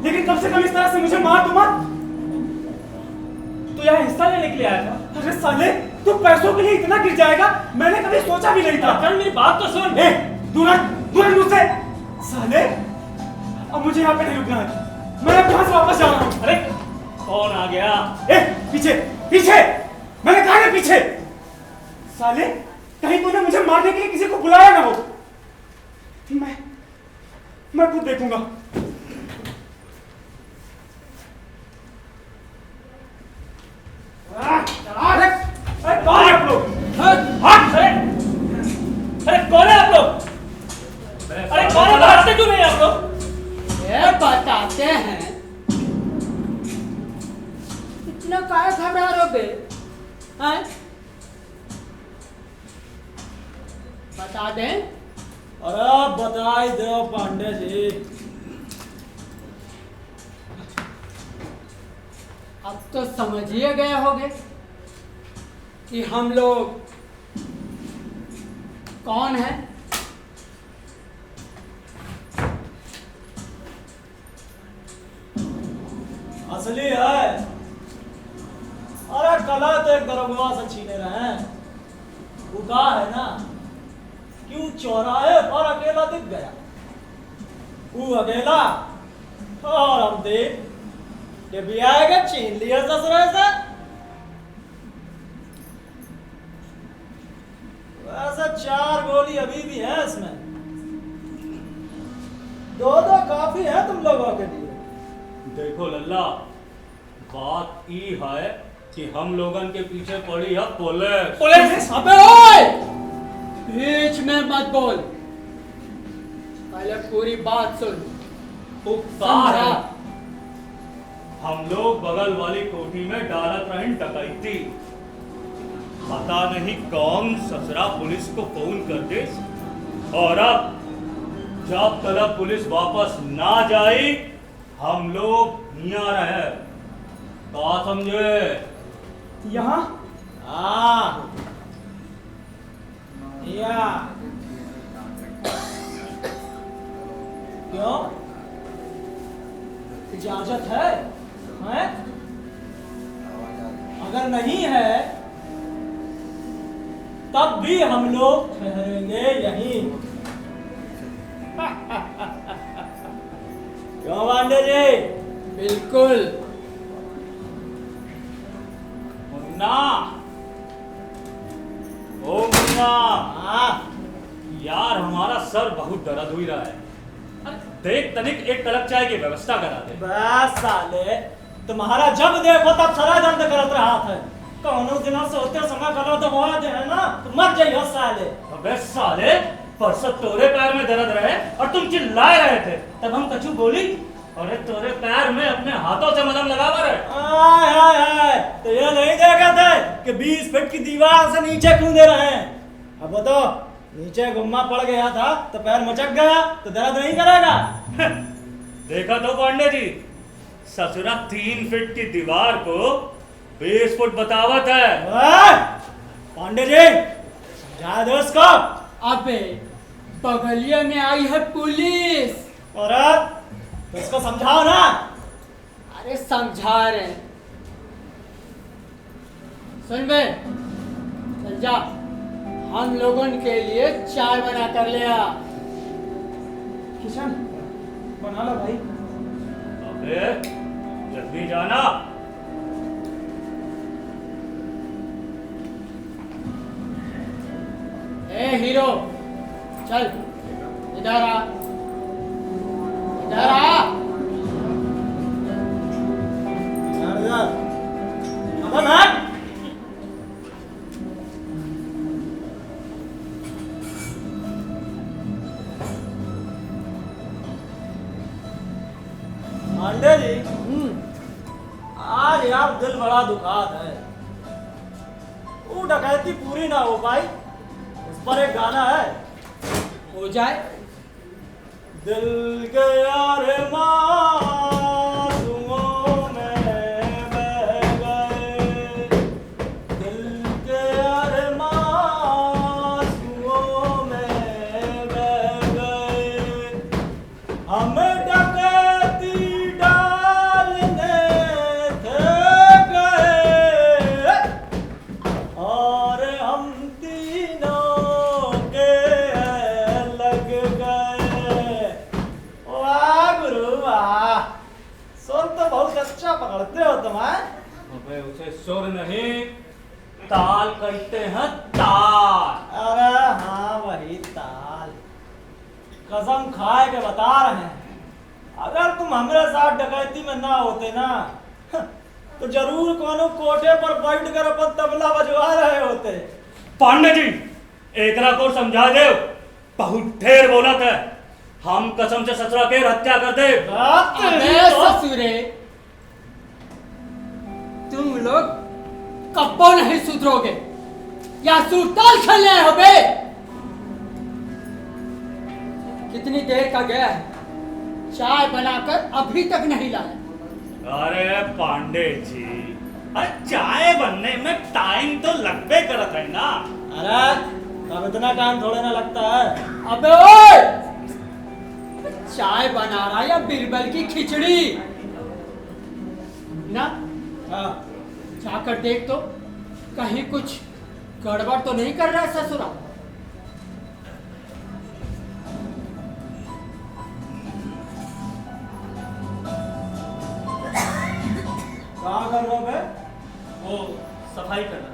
लेकिन कम से कम इस तरह से मुझे मार तो मत। तू यहाँ हिस्सा लेने के लिए आया था? अरे साले, तू पैसों के लिए इतना गिर जाएगा मैंने कभी सोचा भी नहीं था। कर मेरी बात तो सुन। दूर मुझसे। साले, अब मुझे यहाँ पे नहीं रुकना है, मैं अब यहाँ से वापस जा रहा हूँ। अरे कौन आ गया? पीछे पीछे, मैंने कहा है पीछे। साले, कहीं तूने मुझे मारने के लिए किसी को बुलाया ना हो। मैं खुद देखूंगा। अरे कौन है आप लोग? अरे कौन है आप लोग? अरे कौन है? बताते क्यों नहीं आप लोग? ये बताते हैं। इतना काय घबरा रहोगे? बता दें? अरे बता ही दो पांडे जी। अब तो समझिए गए होंगे कि हम लोग कौन हैं? असली है। अरे कला तो एक दरोगा से छीने रहे हैं। वो कहा है ना, क्यों चौराहे पर अकेला दिख गया। वो अकेला और हम देख के भी आएगा, छीन लिया ससुरे से। वैसे 4 गोली अभी भी है इसमें, 2 काफी है तुम लोगों के लिए। देखो लल्ला, बात ई है कि हम लोगन के पीछे पड़ी है पुलिस। पुलिस? अबे ओए! बीच में मत बोल, पहले पूरी बात सुन। समझा? हम लोग बगल वाली कोठी में डालत रहे डकैती। पता नहीं कौन ससुरा पुलिस को फोन कर दे, और अब जब तक पुलिस वापस ना जाए हम लोग यहाँ रहे। बात समझे? यहाँ? हाँ, क्यों? इजाजत है? हैं? अगर नहीं है तब भी हम लोग ठहरेंगे यहीं। क्यों पांडे जी? बिल्कुल। मुन्ना, बहुत दर्द हुई रहा है। अरे देख तनिक एक कड़क चाय की व्यवस्था करा दे। बस साले, तुम्हारा जब देखो तब सारा दर्द करत रहा था। कौनो दिनों सोते समय करो तो वो दे है ना, तो मर जाइयो साले। अबे साले, परसों तोरे पैर में दर्द रहे और तुम चिल्लाए रहे थे, तब हम कछु बोली? अरे तोरे पैर में अपने हाथों से मलहम लगावा रहे। आय हाय हाय, तो ये नहीं देखा था कि 20 फीट की दीवार से नीचे कूदे रहे हैं। अब तो नीचे गुम्मा पड़ गया था तो पैर मचक गया, तो दर्द नहीं करेगा। देखा तो पांडे जी, ससुरा 3 फीट की दीवार को 20 फुट बतावत है। पांडे जी समझा दो उसको। अबे बगलिया में आई है पुलिस। और तो उसको समझाओ ना। अरे समझा रहे। सुन बे, चल जा, हम लोगों के लिए चाय बना कर ले आ। किशन बना लो भाई। अबे जल्दी जाना। ए हीरो, चल इधर आ, इधर आ। अब ना पांडे जी, आज यार दिल बड़ा दुखात है। वो डकैती पूरी ना हो पाई, उस पर एक गाना है। हो जाए। दिल के यार मासूमों में बह गए, दिल के यार मासूमों में बह गए, हम डकैती डालने थे गए, और हम तीनों के लग गए। वाह गुरु वाह, सुर तो बहुत अच्छा पकड़ते हो तुम। अबे उसे सुर नहीं, ताल कहते हैं, ताल। अरे हाँ वही ताल। कसम खाए के बता रहे हैं, अगर तुम हमारे साथ डकैती में ना होते ना, तो जरूर कोनो कोठे पर बैठ कर अपन तबला बजवा रहे होते। पांडे जी एकरा को समझा दे, बहुत ढेर बोलत है। हम कसम से ससुरा के हत्या कर दे। अबे ससुरे, तुम लोग कब्बो नहीं सुधरोगे या सुरताल खेलने हो बे। कितनी देर का गया है, चाय बनाकर अभी तक नहीं लाया। अरे पांडे जी, अरे चाय बनने में टाइम तो लगबे करत है ना। अरे अब इतना टाइम थोड़े ना लगता है। अबे ओए, चाय बना रहा या बिरबल की खिचड़ी ना? हाँ जाकर देख तो, कहीं कुछ गड़बड़ तो नहीं कर रहा है ससुरा। क्या कर रहे हो बे? वो सफाई करना।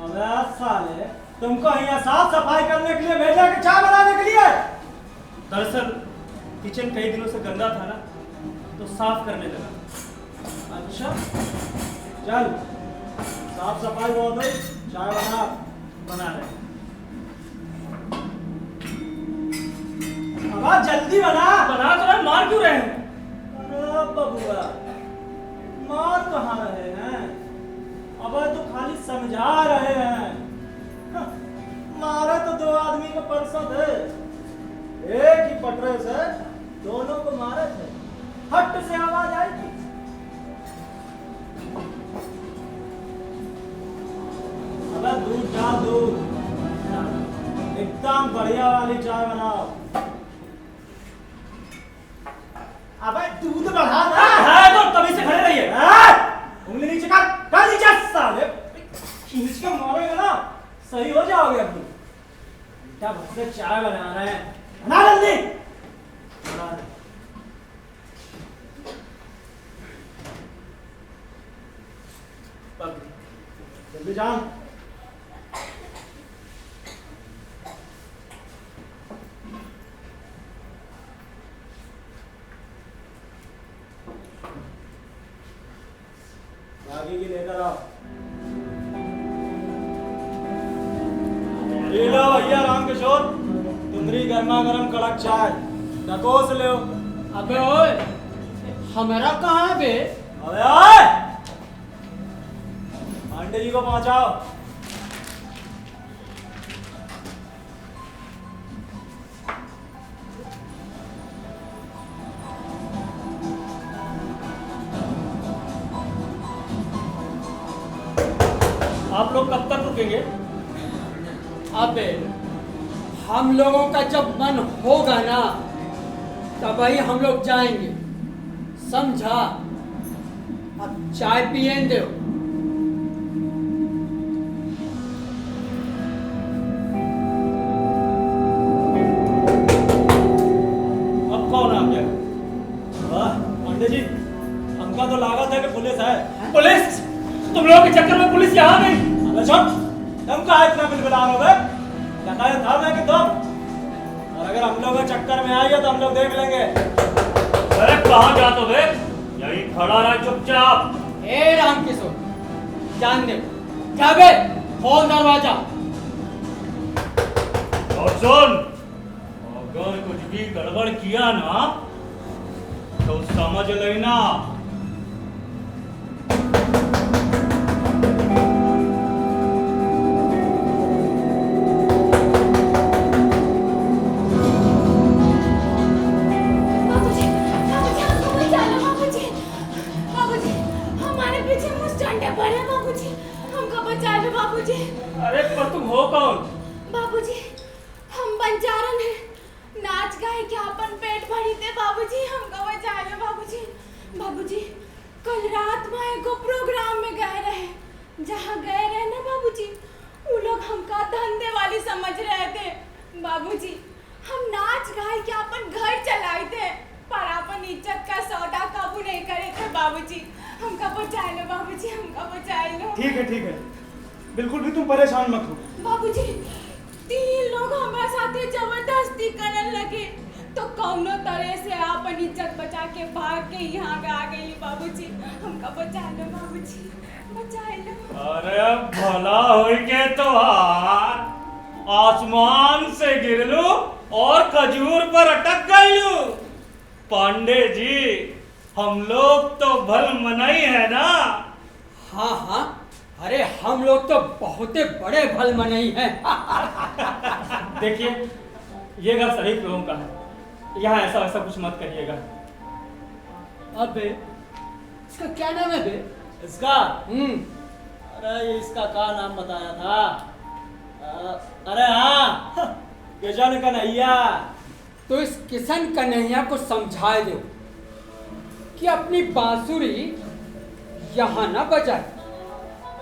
अबे साले, तुमको यहाँ साफ सफाई करने के लिए भेजा कि चाय बनाने के लिए? दरअसल किचन कई दिनों से गंदा था ना, तो साफ करने लगा। अच्छा चल, साफ सफाई बहुत हुई, चाय बना रहे। अब जल्दी बना। बना तो रहे, मार क्यों रहे हैं? अरे बबुआ, मार कहाँ रहे हैं? अब तो खाली समझा रहे हैं। मारे तो 2 आदमी को परसों थे, एक ही पटरे से दोनों को मारे थे। हट से आवाज आई थी। अबे दूध डाल, दूध एकदम बढ़िया वाली चाय बनाओ। अबे दूध बढ़ा ना। है तो तभी से खड़े रहिए। उंगली नीचे कर नीचे साले, खींच के मारेगा ना सही हो जाओगे। अपनी बेटा भर से चाय बना रहे हैं, बना जल्दी। जल्दी जान। लगेगी लेकर आओ। ये लो भैया राम किशोर, तुम्हारी गर्मा गर्म कड़क चाय डकोस ले। अबे ओए, हमारा कहाँ है बे? अबे ओए, पांडे जी को पहुंचाओ। आप लोग कब तक रुकेंगे? अबे हम लोगों का जब मन होगा ना तब ही हम लोग जाएंगे, समझा? अब चाय पिए दो। अब कौन आ गया? वाह पांडे जी, हमका तो लागत है कि पुलिस है। पुलिस? तुम लोगों के चक्कर में पुलिस यहाँ नहीं। अबे छोड़, तुम कहा इतना बिलबिला रहे हो बे? लगाया था मैं कि तुम? और अगर हम लोग के चक्कर में आई है तो हम लोग देख लेंगे। अरे कहाँ जाते हो बे? यही खड़ा रहा चुपचाप। ए राम किशोर, जान दे, जा बे, खोल दरवाजा। और सुन, अगर कुछ भी गड़बड़ किया ना तो समझ लेना बाबूजी, बाबूजी हमको बचा लो बाबूजी। बाबूजी, हमारे पीछे मुस्टंडे पड़े हैं बाबूजी, हमको बचा लो बाबूजी। अरे पर तुम हो कौन? बाबूजी, हम बंजारन हैं, नाच गाए के अपन पेट भरी थे बाबूजी, हमको बचा लो बाबूजी। बाबूजी, कल रात में एगो प्रोग्राम में गए रहे, जहाँ गए रहे ना बाबूजी, वो लोग हमका धंधे वाली समझ रहे थे बाबूजी। हम नाच गाए के अपन घर चलाए थे, पर अपन इज्जत का सौदा काबू नहीं करे थे बाबूजी। हमका बचा लो बाबूजी, हमका बचा लो। ठीक है, बिल्कुल भी तुम परेशान मत हो। बाबूजी, 3 लोग हमारे साथे जबरदस्ती करने लगे, तो कौनो तरह से अपन इज्जत बचा के भाग के यहाँ आ गई बाबूजी। हमका बचा लो बाबूजी, बचा लो। अरे भला होई के तो आसमान से गिर लू और खजूर पर अटक गई लू। पांडे जी, हम लोग तो भल मनाई है ना? हाँ हाँ, अरे हम लोग तो बहुत बड़े भल मनई हैं। देखिए, ये घर शरीफ लोगों का है, यहाँ ऐसा वैसा कुछ मत करिएगा। अबे इसका क्या नाम है बे? इसका? हम्म, अरे इसका क्या नाम बताया था? अरे हाँ, किशन कन्हैया। तो इस किशन कन्हैया को समझा दो कि अपनी बांसुरी यहाँ न बजाए,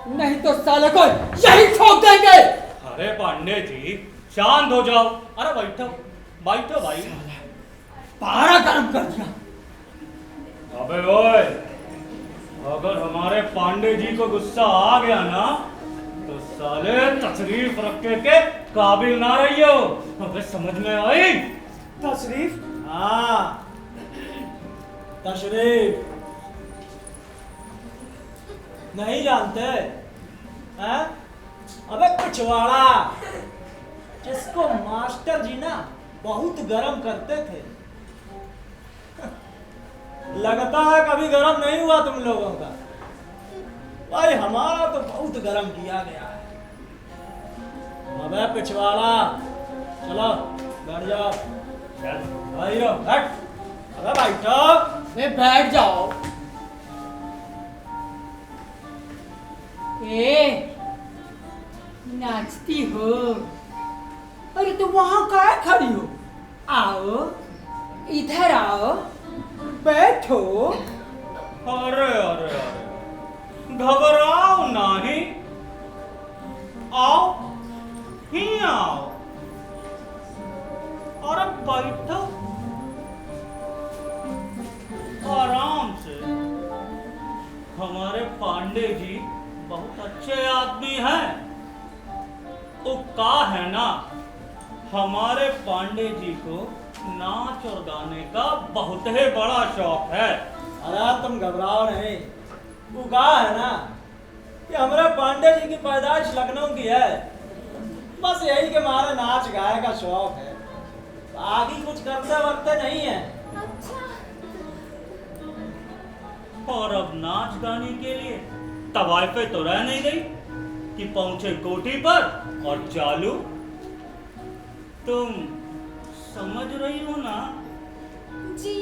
नहीं तो साले को यही ठोक देंगे। अरे पांडे जी, शांत हो जाओ। अरे बैठो बैठो भाई। पारा गर्म कर दिया। अबे ओए, अगर हमारे पांडे जी को गुस्सा आ गया ना तो साले तशरीफ रखने के काबिल ना रहियो। अबे समझ में आई? तशरीफ? हाँ, तशरीफ नहीं जानते हैं? अबे पिछवाड़ा, जिसको मास्टर जी ना बहुत गरम करते थे। लगता है कभी गरम नहीं हुआ तुम लोगों का। भाई हमारा तो बहुत गरम किया गया है। अबे पिछवाड़ा, चलो बैठ जाओ। भाई रो बैठ। अबे बैठो। वे बैठ जाओ। ए, नाचती हो? अरे तुम वहां क्या खड़ी हो? आओ, इधर आओ, बैठो। अरे अरे अरे, घबराओ नहीं, आओ ही आओ। अरे बैठो आराम से। हमारे पांडे जी बहुत अच्छे आदमी हैं। वो का है ना, हमारे पांडे जी को नाच और गाने का बहुत ही बड़ा शौक है। अरे तुम घबराओ नहीं, वो गा है ना कि हमारे पांडे जी की पैदाइश लखनऊ की है, बस यही के मारे नाच गाए का शौक है, आगे कुछ करते वरते नहीं है। अच्छा। और अब नाच गाने के लिए तवाइफे तो रह नहीं गई कि पहुंचे कोठी पर और चालू। तुम समझ रही हो ना? जी।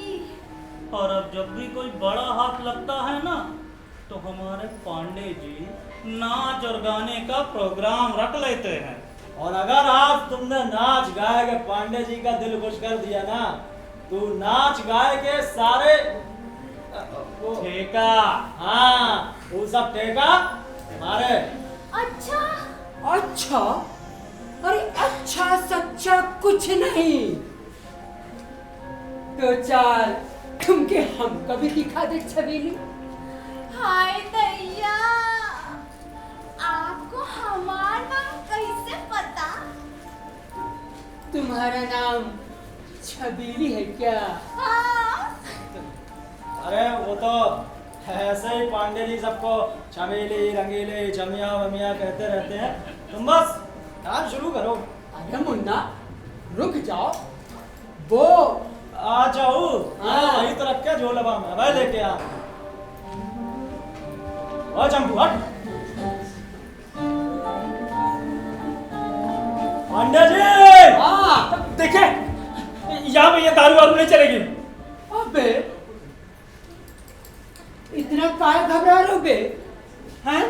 और अब जब भी कोई बड़ा हाथ लगता है ना, तो हमारे पांडे जी नाच और गाने का प्रोग्राम रख लेते हैं। और अगर आज तुमने नाच गाए के पांडे जी का दिल खुश कर दिया ना, तो नाच गाए के सारे ठेका, हाँ वो सब ठेका मारे। अच्छा। अच्छा, अरे अच्छा सच्चा कुछ नहीं, तो चाल ठुमके हम कभी दिखा दे छबीली। हाय दैया, आपको हमारा नाम कैसे पता? तुम्हारा नाम छबीली है क्या? हाँ। अरे वो तो ऐसे ही पांडे जी सबको चमेली रंगीली चमिया वमिया कहते रहते हैं, तुम बस काम शुरू करो। अरे मुन्ना रुक जाओ, वो आ जाओ। हाँ। वही तो रख के झोलबा में मैं लेके आ। ओ चंपू हट। पांडे जी, हाँ देखिए यहाँ पे ये दारू वारू नहीं चलेगी। अबे इतना काय घबरा रहे हो बे? हैं?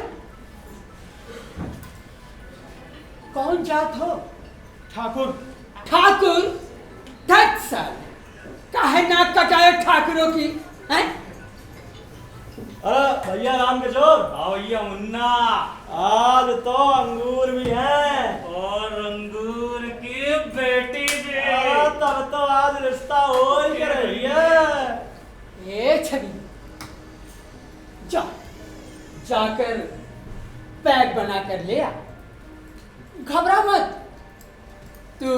कौन जात हो? ठाकुर। ठाकुर? धत साल, काहे नाक कटाए ठाकुरों की? हैं? अरे भैया राम के जोर, आओ भैया मुन्ना, आज तो अंगूर भी हैं और अंगूर की बेटी भी। तब तो आज रिश्ता हो ही रही है। ए छवि, जा जाकर पैक बना कर ले आ, घबरा मत, तू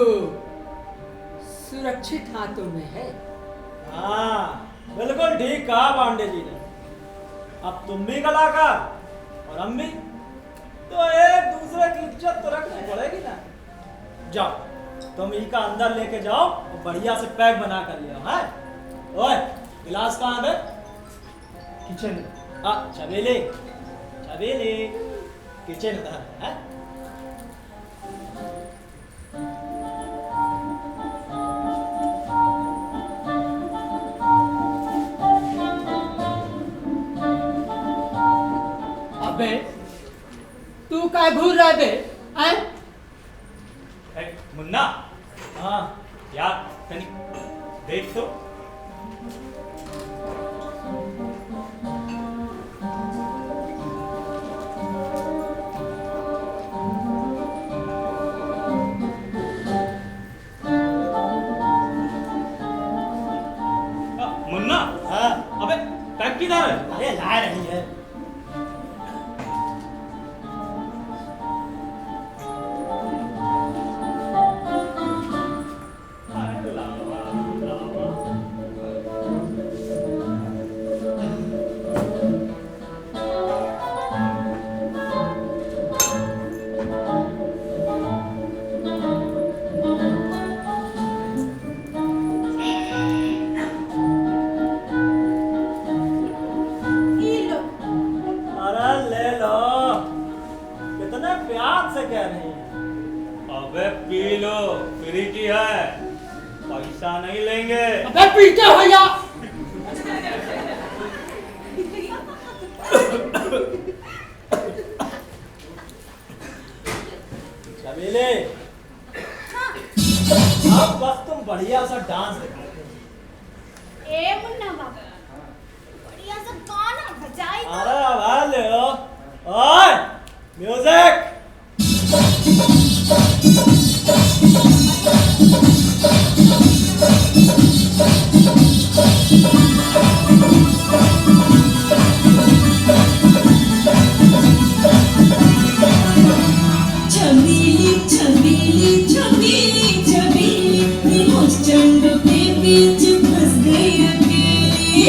सुरक्षित हाथों में है। हाँ बिल्कुल ठीक कहा पांडे जी ने। अब तुम भी कलाकार और हम भी, तो एक दूसरे की इज्जत तो रखनी पड़ेगी ना। जाओ तुम ई का अंदर लेके जाओ और बढ़िया से पैक बना कर ले आओ। है ओए गिलास कहाँ है? किचन। चबेली चबेली किचन उधर है। अबे तू काय घूर रहा बे? हैं? मुन्ना, हाँ यार तनी देख तो। मुन्ना, हाँ अबे पैक किधर है? अरे ला रही है। ये लो। अरे ले लो, कितने प्यार से कह रही है। अबे पी लो, फ्री की है, पैसा नहीं लेंगे। अबे पीते हो या? चबेले, अब बस तुम बढ़िया सा डांस दिखा दो। ए मुन्ना बाबा, बढ़िया सा गाना बजाई दो। अरे आवाज ले लो। ओए म्यूजिक। चमेली चमेली चमेली चमेली निर्मोह चंडों के बीच फंस गई अकेली।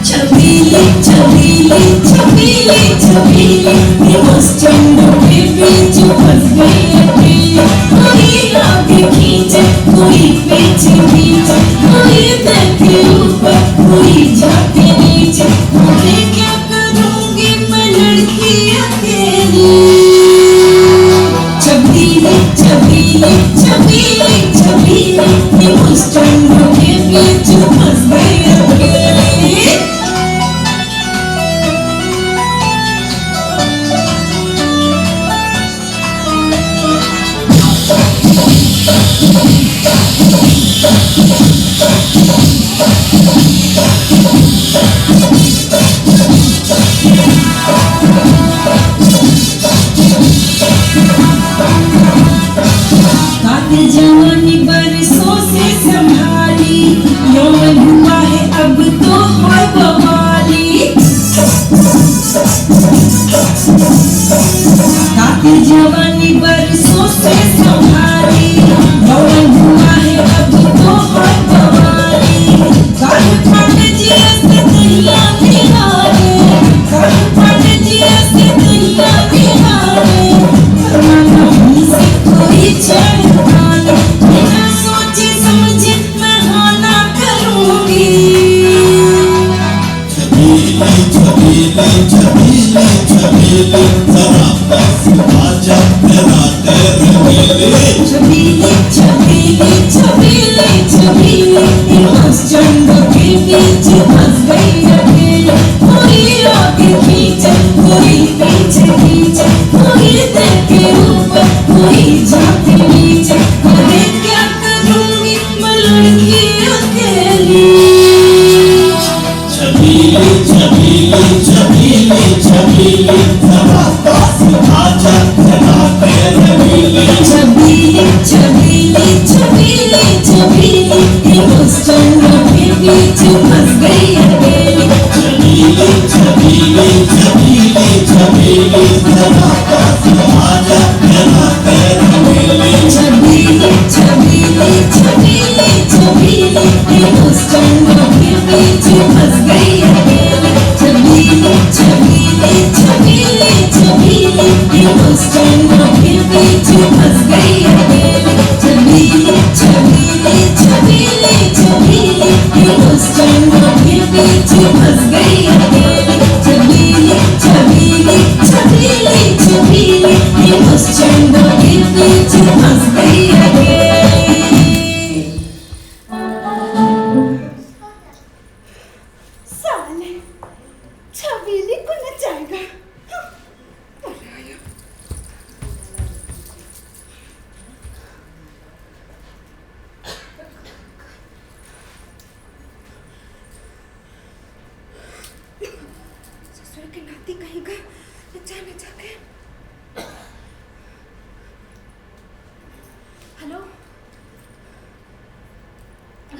छबीली छबीली छबीली छबीली ये बस चंदों के बीच फंस गई अकेली। कोई आगे खींचे कोई पीछे खींचे, कोई देखे ऊपर कोई जाके नीचे। मैं क्या करूँगी मैं लड़की अकेली। छबीली छबीली छबीली छबीली ये बस चंदों के बीच फंस गई अकेली। कातिल जवानी बरसों से संभाली, यौवन हुआ है अब तो है बवाली। कातिल जवानी बरसों से संभाली, यौवन हुआ है अब तो है बवाली। काल फाट जिया से दुनिया निहारे, काल फाट जिया से दुनिया निहारे। फरमाना हमसे कोई छेड़खानी, बिना सोचे समझे मैं हाँ ना करूँगी। छबीली छबीली छबीली छबीली जरा बस आजा मेरा तेरे मेले। छबीली छबीली छबीली छबीली ये बस चंदों के बीच फंस गई अकेली। कोई आगे खींचे कोई पीछे खींचे, कोई देखे ऊपर कोई जाके नीचे। अरे क्या करूँगी मैं लड़की अकेली। छबीली छबीली छबीली छबीली जरा बस आजा मेरा तेरे मेले। छबीली छबीली छबीली छबीली ये बस चंदों के बीच फंस गई अकेली। छबीली छबीली छबीली छबीली जरा बस आजा मेरा तेरे मेले। छबीली छबीली छबीली छबीली ये बस चंदों के बीच फंस गई अकेली। छबीली छबीली छबीली छबीली ये बस चंदों के बीच फंस गई अकेली। छबीली छबीली छबीली छबीली ये बस चंदों के बीच फंस गई अकेली। छबीली छबीली छबीली छबीली ये बस चंदों के बीच फंस गई अकेली। साले छबीली को नचाएगा। ससुर के नाती कहीं का नचा नचा के। हेलो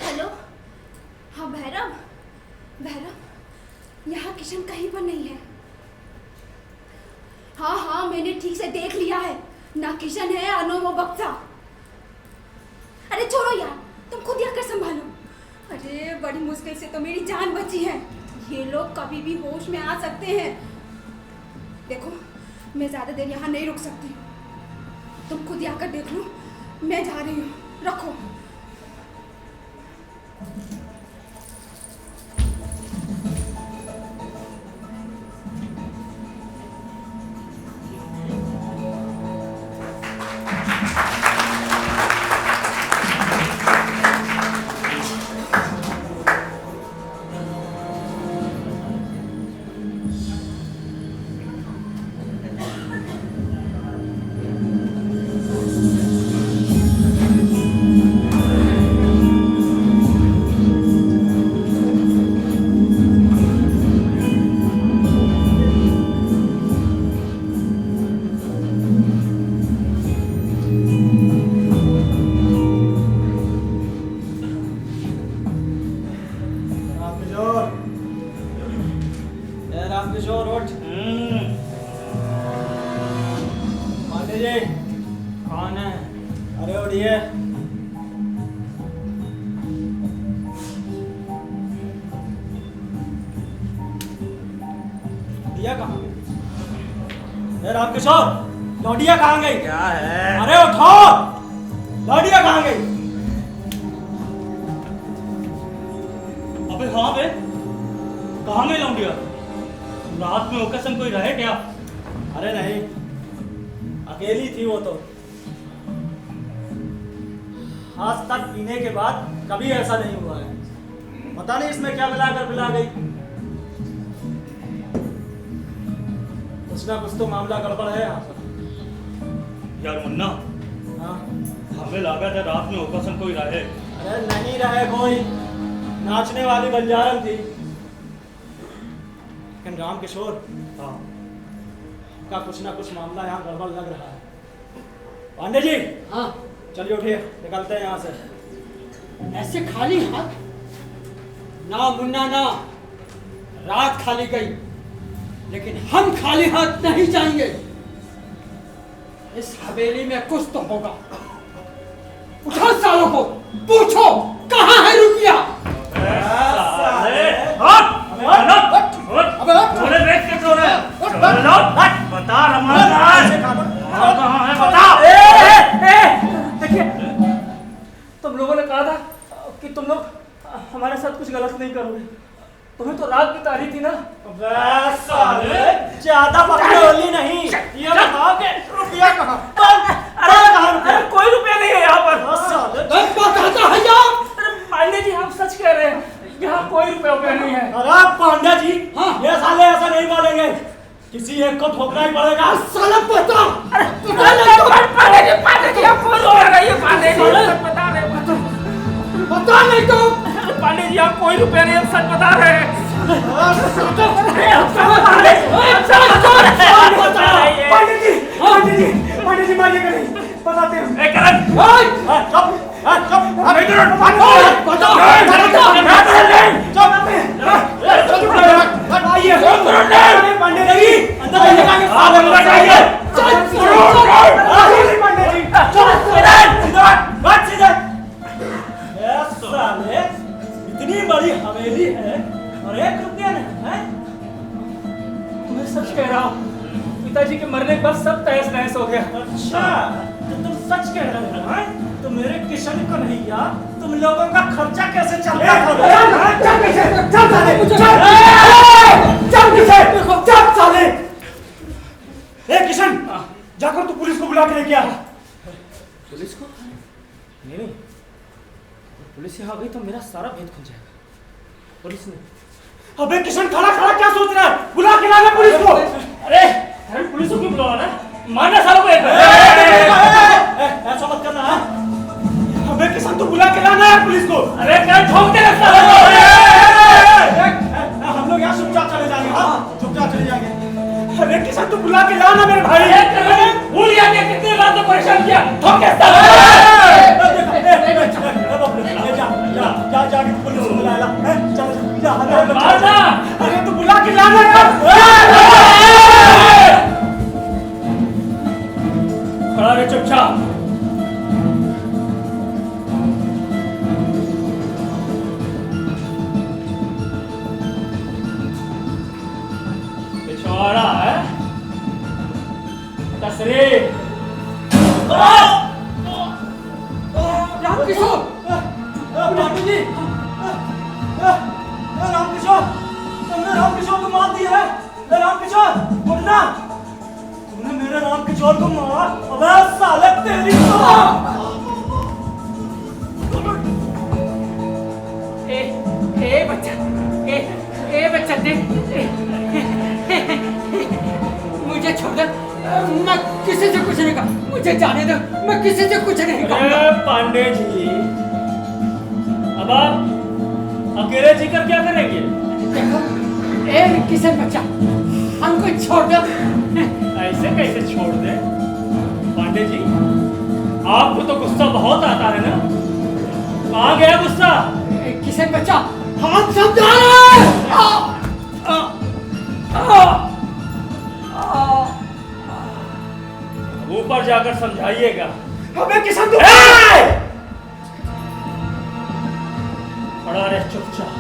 हेलो, हाँ भैरव, भैरव यहाँ किशन कहीं पर नहीं है। हाँ हाँ मैंने ठीक से देख लिया है, ना किशन है और न वो बक्सा। अरे छोड़ो यार, तुम खुद आकर संभालो। अरे बड़ी मुश्किल से तो मेरी जान बची है। ये लोग कभी भी होश में आ सकते हैं। देखो मैं ज्यादा देर यहाँ नहीं रुक सकती, तुम खुद आकर देख लो। मैं जा रही हूँ, रखो। रामकिशोर उठ। पांडे जी कौन है? अरे उठिए। लौंडिया कहाँ गई? ए रामकिशोर, लौंडिया कहाँ गई? क्या है? अरे उठो, लौंडिया कहाँ गई? अबे हाँ बे, कहाँ में लौंडिया? रात में ओकेशन कोई रहे क्या? अरे नहीं, अकेली थी वो तो। आज तक पीने के बाद कभी ऐसा नहीं हुआ है। पता नहीं इसमें क्या मिलाकर पिला गई। कुछ ना कुछ तो मामला गड़बड़ है यहाँ पर। यार मुन्ना, हाँ? हमें लगा था रात में ओकेशन कोई रहे। अरे नहीं रहे कोई, नाचने वाली बंजारन थी। लेकिन रामकिशोर हाँ, का कुछ ना कुछ मामला यहाँ गड़बड़ लग रहा है। पांडे जी, हाँ, चलिए उठिए, निकलते हैं यहाँ से। ऐसे खाली हाथ ना मुन्ना ना, रात खाली गई लेकिन हम खाली हाथ नहीं जाएंगे। इस हवेली में कुछ तो होगा। उठो सालों को, पूछो कहाँ है रुपया? बता रमन, कहाँ है बता। देखिए, तुम लोगों ने कहा था कि तुम लोग हमारे साथ कुछ गलत नहीं करोगे। तुम्हें तो रात बिता रही थी ना। साले, ज्यादा बकचोदी नहीं। ये बताओ कि रुपया कहाँ? अरे कोई रुपया नहीं है यहाँ पर। बताता है यार। पांडे जी, हम सच कह रहे हैं, यहाँ कोई रुपया नहीं है। अरे पांडे जी, ये साले ऐसा नहीं बोलेंगे। किसी एक को ठोकना ही पड़ेगा। साला बता। पांडे जी, आप कोई रुपया नहीं है। पांडे जी, बता रहे बता नहीं तो। पांडे जी, आप कोई रुपया नहीं, हम सच बता रहे हैं। पांडे जी मानिएगा नहीं, बताते हैं। इतनी बड़ी हवेली है और 1 रुपया नहीं है। मैं सच कह रहा हूँ, पिताजी के मरने के बाद सब तहस नहस हो गया। अच्छा, तो तुम सच कह रहे हो? तो मेरे किशन को नहीं यार, तुम लोगों का खर्चा कैसे चलता है? चल साले। ए किशन, जाकर तू पुलिस को बुला के लेके आ। पुलिस को? नहीं, पुलिस यहाँ आ गई तो मेरा सारा भेद खुल जाएगा। पुलिस ने? अबे किशन, खड़ा खड़ा क्या सोच रहा है? बुला के लाना पुलिस को। अरे पुलिस को क्यों बुलाना? मारना सालों को। ऐसा मत करना है। अबे किशन, तू बुला के लाना है पुलिस को। अरे क्या ठोक दे रखता है? हम लोग यहाँ चुपचाप चले जाएंगे। हाँ, चुपचाप चले जाएंगे। अरे किशन, तू बुला के लाना मेरे भाई। भूल गया कि कितने रात से परेशान किया। ठोक जा पुलिस को बुला ला। अरे तू बुला के लाना यार। खड़ा रहे चुपचाप। पिछवाड़ा है तस्रीर। रामकिशोर, पांडे जी, रामकिशोर, तुमने रामकिशोर को मार दिया है। रामकिशोर, मुन्ना, तुमने मेरे रामकिशोर को मारा। अबे साले, तेरी बच्चा देख, मुझे छोड़ दे। मैं किसी से कुछ नहीं कहा। मुझे जाने दो, मैं किसी से कुछ नहीं कहूँगा। पांडे जी, अब आप अकेले जीकर क्या करेंगे? देखो, किसी बच्चा, हमको छोड़ दो। ऐसे कैसे छोड़ दे? पांडे जी, आपको तो गुस्सा बहुत आता है ना? कहाँ गया गुस्सा? किसी बच्चा, हम समझा रहे हैं। ऊपर जाकर समझाइएगा। अबे किशन, तू खड़ा रहे चुपचाप।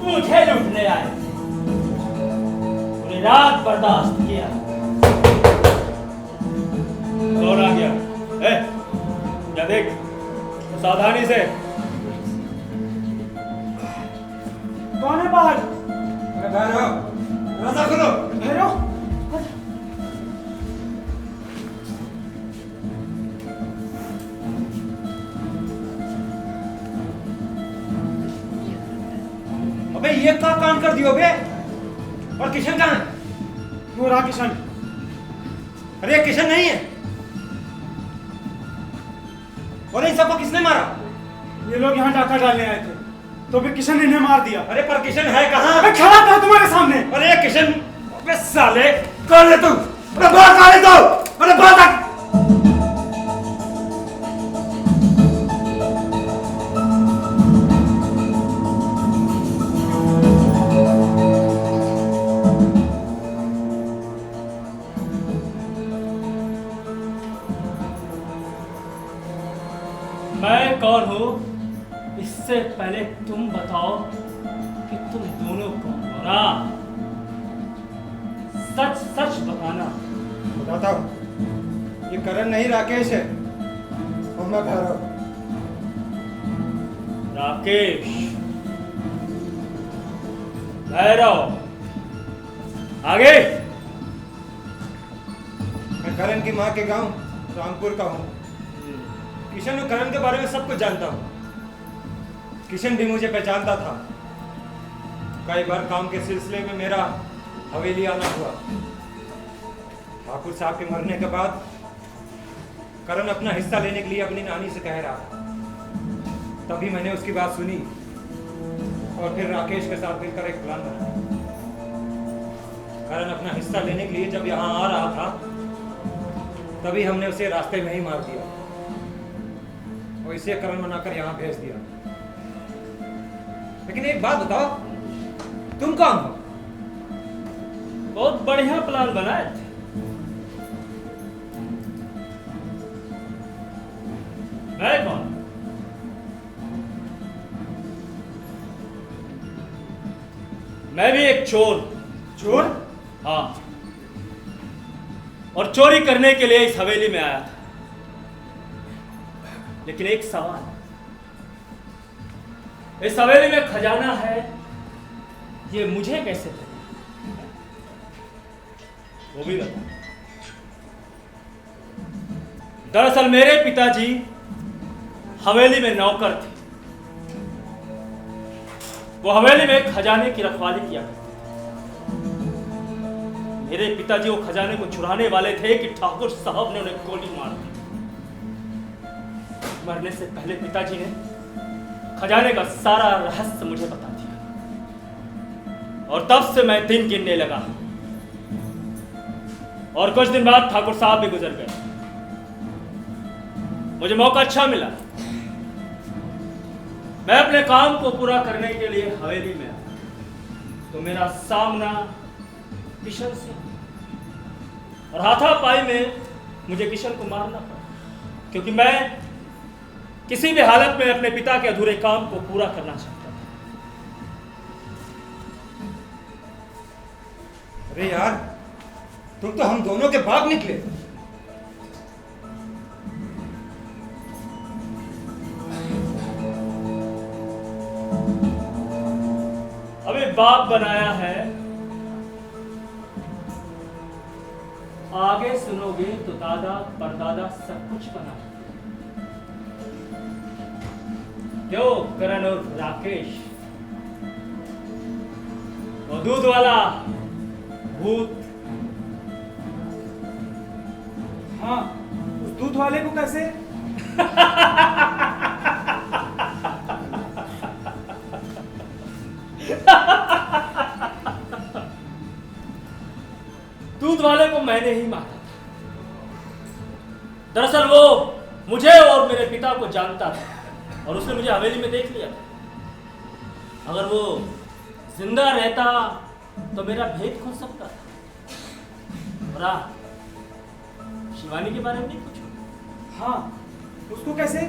मुझे लूटने आए, पूरी रात बर्दाश्त किया। कौन आ गया? या देख, सावधानी से। कौन है बाहर? भैरव, दरवाजा खोलो। भैरव, अबे ये क्या कांड कर दियो बे? और किशन कहाँ है? वो रहा किशन। अरे किशन नहीं है। और इन सबको किसने मारा? ये लोग यहाँ डाका डालने आए थे, तो भी किशन ने इन्हें मार दिया। अरे पर किशन है कहाँ? मैं खड़ा था तुम्हारे सामने। अरे किशन, अबे साले, कौन है तू? अरे बात आ रही तो, अरे बात आ। मैं कौन हूँ इससे पहले तुम बताओ कि तुम दोनों कौन हो ना? सच सच बताना। बताता हूँ, ये करण नहीं राकेश है और मैं भैरव। राकेश, भैरव, आगे। मैं करण की माँ के गांव रामपुर का हूँ। किशन और करण के बारे में सब कुछ जानता हूँ। किशन भी मुझे पहचानता था। कई बार काम के सिलसिले में मेरा हवेली आना हुआ। ठाकुर साहब के मरने के बाद करण अपना हिस्सा लेने के लिए अपनी नानी से कह रहा था। तभी मैंने उसकी बात सुनी और फिर राकेश के साथ मिलकर एक प्लान बनाया। करण अपना हिस्सा लेने के लिए जब यहाँ आ रहा था, तभी हमने उसे रास्ते में ही मार दिया और इसे करण बनाकर यहाँ भेज दिया। लेकिन एक बात बताओ, तुम कौन हो? बहुत बढ़िया प्लान बनाए थे। मैं कौन? मैं भी एक चोर। चोर? हाँ, और चोरी करने के लिए इस हवेली में आया था। लेकिन एक सवाल, इस हवेली में खजाना है, ये मुझे कैसे पता? वो भी बता। दरअसल मेरे पिताजी हवेली में नौकर थे। वो हवेली में खजाने की रखवाली किया करते थे। मेरे पिताजी वो खजाने को चुराने वाले थे कि ठाकुर साहब ने उन्हें गोली मार दी। मरने से पहले पिताजी ने खजाने का सारा रहस्य मुझे बता दिया और तब से मैं दिन गिनने लगा। और कुछ दिन बाद ठाकुर साहब भी गुजर गए। मुझे मौका अच्छा मिला। मैं अपने काम को पूरा करने के लिए हवेली में आया तो मेरा सामना किशन से, और हाथापाई में मुझे किशन को मारना पड़ा क्योंकि मैं किसी भी हालत में अपने पिता के अधूरे काम को पूरा करना चाहता था। अरे यार, तुम तो हम दोनों के बाप निकले। अभी बाप बनाया है, आगे सुनोगे तो दादा परदादा सब कुछ बना है। क्यों करण और राकेश, वो दूध वाला भूत? हाँ, उस दूध वाले को कैसे? दूध वाले को मैंने ही मारा था। दरअसल वो मुझे और मेरे पिता को जानता था और उसने मुझे हवेली में देख लिया था। अगर वो जिंदा रहता तो मेरा भेद खुल सकता था। और शिवानी के बारे में नहीं पूछो। हाँ, उसको कैसे?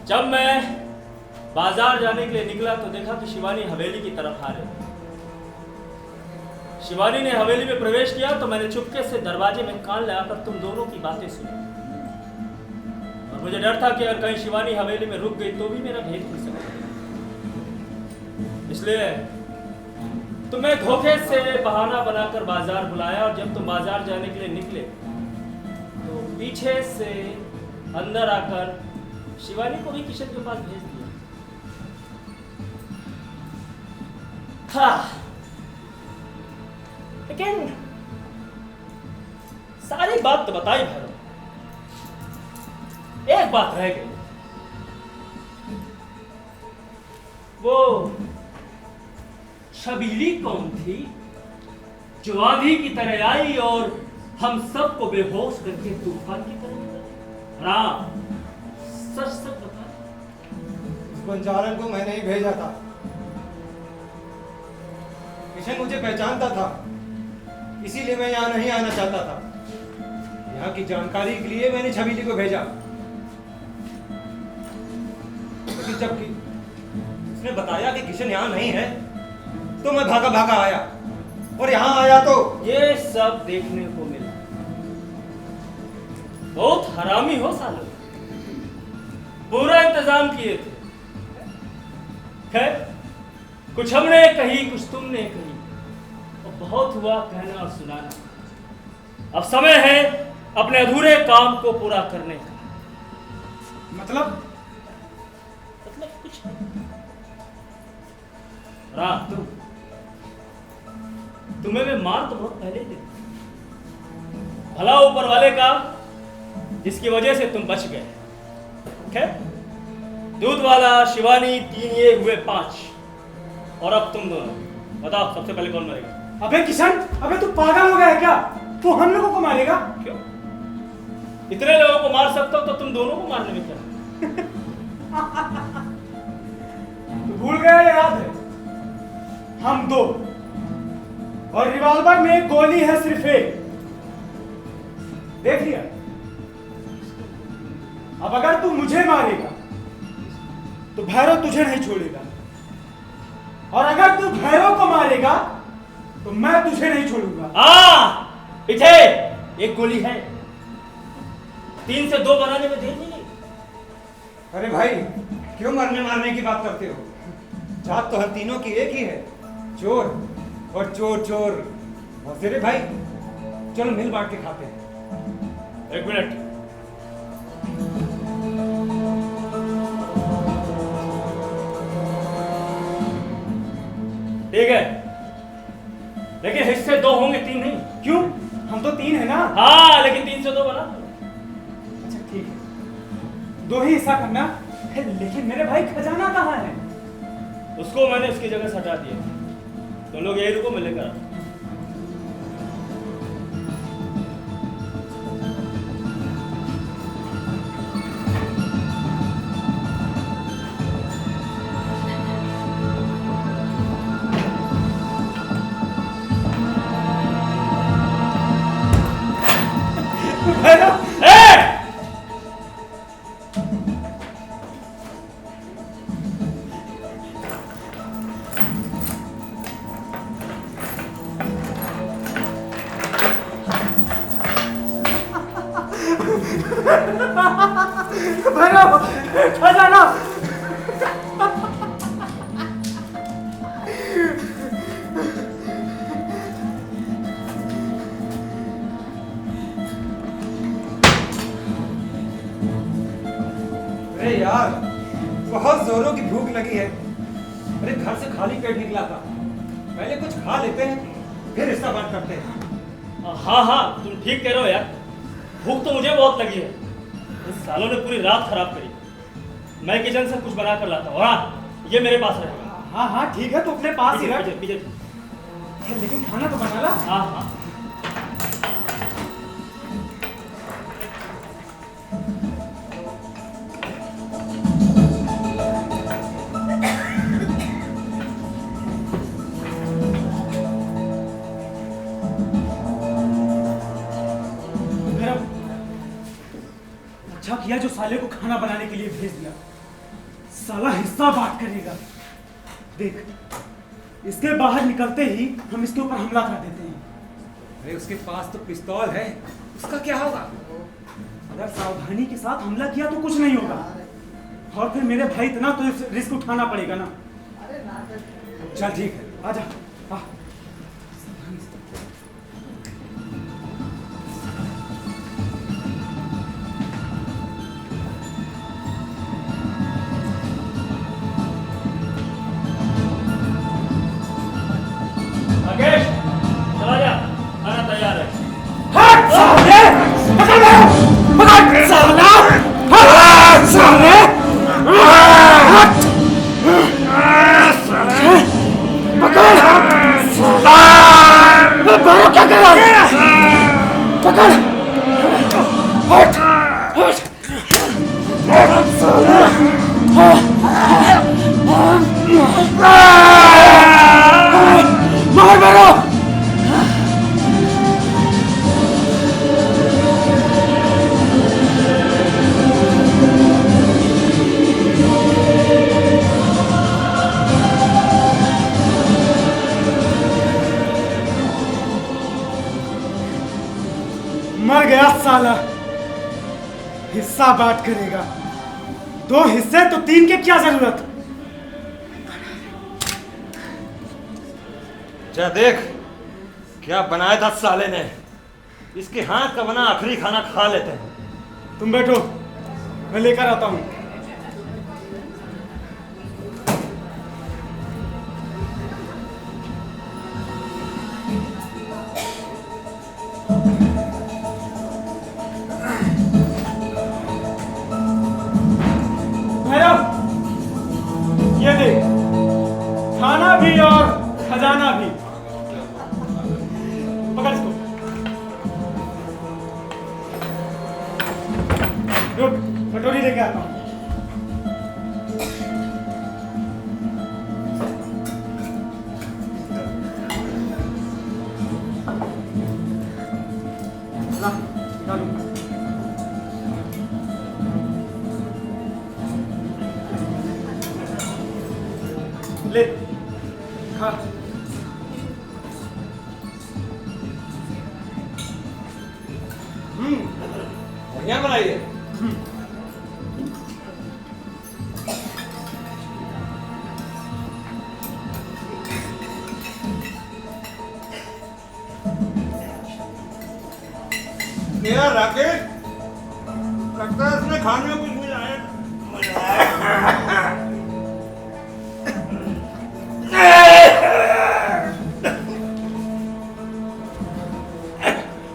जब मैं बाजार जाने के लिए निकला तो देखा कि शिवानी हवेली की तरफ आ रही। शिवानी ने हवेली में प्रवेश किया तो मैंने चुपके से दरवाजे में कान लगाकर तुम दोनों की बातें सुनी। और मुझे डर था कि अगर कहीं शिवानी हवेली में रुक गई तो भी मेरा भेद खुल सकता। इसलिए तुम्हें धोखे से बहाना बनाकर बाजार बुलाया, और जब तुम बाजार जाने के लिए निकले तो पीछे से अंदर आकर शिवानी को भी किशन के पास भेज दिया। हाँ, लेकिन सारी बात तो बताई भैरव, एक बात रह गई। वो छबीली कौन थी जो आंधी की तरह आई और हम सबको बेहोश करके तूफान की तरह? राम, सच सच बता। उस बंजारन को मैंने ही भेजा था। किशन मुझे पहचानता था, इसीलिए मैं यहाँ नहीं आना चाहता था। यहाँ की जानकारी के लिए मैंने छबीली को भेजा, लेकिन जब उसने बताया कि किशन यहाँ नहीं है तो मैं भागा भागा आया, और यहाँ आया तो ये सब देखने को मिला। बहुत हरामी हो सालों, पूरा इंतजाम किए थे। खैर, कुछ हमने कही, कुछ तुमने कही, और बहुत हुआ कहना और सुनाना। अब समय है अपने अधूरे काम को पूरा करने का। मतलब कुछ रात तुम्हें मैं मार तो बहुत पहले दे, भला ऊपर वाले का जिसकी वजह से तुम बच गए। खैर, दूध वाला, शिवानी, 3 ये हुए 5, और अब तुम दोनों बताओ सबसे पहले कौन मरेगा? अबे किशन, अबे तू पागल हो गया है क्या? तू हम लोगों को मारेगा? क्यों? इतने लोगों को मार सकता हो तो तुम दोनों को मारने में क्या? तू भूल गया, याद है? हम 2 और रिवॉल्वर में गोली है सिर्फ एक। देख लिया? अब अगर तू मुझे मारेगा तो भैरव तुझे नहीं छोड़ेगा, और अगर तू भैरव को मारेगा तो मैं तुझे नहीं छोड़ूंगा। पीछे एक गोली है, 3 से 2 बनाने में देर नहीं। अरे भाई, क्यों मरने मारने की बात करते हो? जात तो हम तीनों की एक ही है, चोर और चोर चोर। तेरे भाई, चलो मिल बांट के खाते हैं। 1 मिनट, ठीक है, लेकिन हिस्से 2 होंगे, 3 नहीं। क्यों? हम तो 3 है ना। हाँ, लेकिन 3 से 2 बना। अच्छा ठीक है, 2 ही हिस्सा करना है, लेकिन मेरे भाई खजाना कहाँ है? उसको मैंने उसकी जगह से हटा दिया। तो लोग यही रुको, मैं लेकर आता। भैरव, खजाना। अरे यार, बहुत जोरों की भूख लगी है। अरे घर से खाली पेट निकला था, पहले कुछ खा लेते हैं फिर हिस्सा बांट करते हैं। हाँ हाँ, तुम ठीक कह रहे हो यार, भूख तो मुझे बहुत लगी है। इस सालों ने पूरी रात खराब करी। मैं किचन से कुछ बना कर लाता हूँ। हाँ, ये मेरे पास रहेगा। हाँ हाँ ठीक है, तो अपने पास ही रख। पीछे। लेकिन खाना तो बना ला। हाँ हाँ। अच्छा किया जो साले को खाना बनाने के लिए भेज दिया। साला हिस्सा बात करेगा। देख, इसके बाहर निकलते ही हम इसके ऊपर हमला कर देते हैं। अरे उसके पास तो पिस्तौल है, उसका क्या होगा? अगर सावधानी के साथ हमला किया तो कुछ नहीं होगा, और फिर मेरे भाई इतना तो रिस्क उठाना पड़ेगा ना। चल ठीक है, आजा, आ। राकेश, चला जा, खाना तैयार है। हट साले! पकड़ लो! पकड़ साला! हट साले! हट! साले! पकड़! बाबू क्या कर रहा है? पकड़! हट! हट! हट साले! मार मारो! मर गया साला। हिस्सा बांट करेगा, 2 हिस्से तो 3 के क्या जरूरत। जा देख क्या बनाया था साले ने। इसके हाथ का बना आखिरी खाना खा लेते हैं। तुम बैठो, मैं लेकर आता हूं। भैरव, ये देख, खाना भी और खजाना भी। पकड़ इसको। रुक, कटोरी लेके आता हूं। ला, निकालो। ले, खा। बढ़िया बनाई है। क्या राकेश, लगता है इसने खाने में कुछ मिलाया।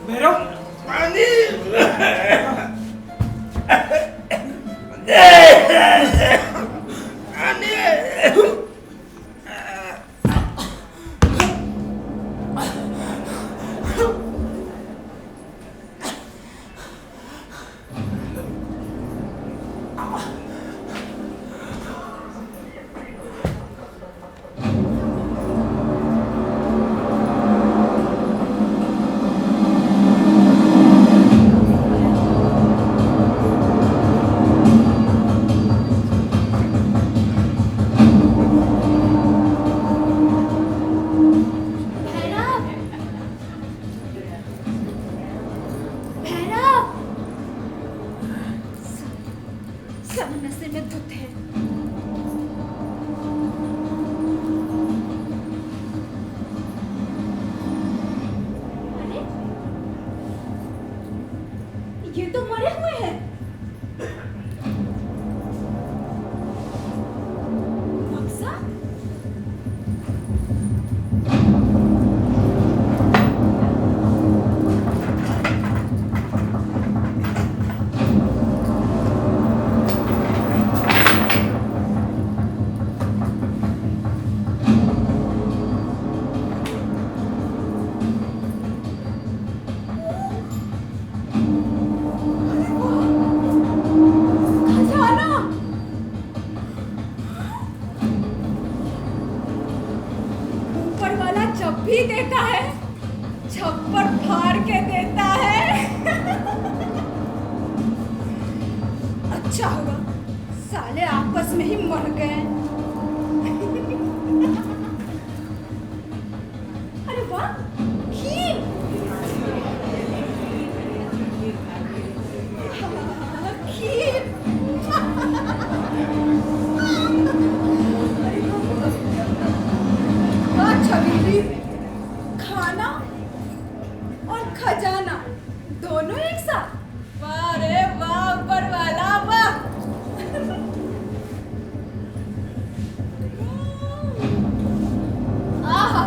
भैरव, सब नशे में धुत है। अरे, ये तो मरे हुए हैं। बक्सा? भी देता है, छप्पर फाड़ के देता है। अच्छा होगा साले आपस में ही मर गए। अरे वाह, खीर। खीर। वाह छबीली, खाना और खजाना दोनों एक साथ। वाह रे वाह, ऊपर वाला वाह। आहा।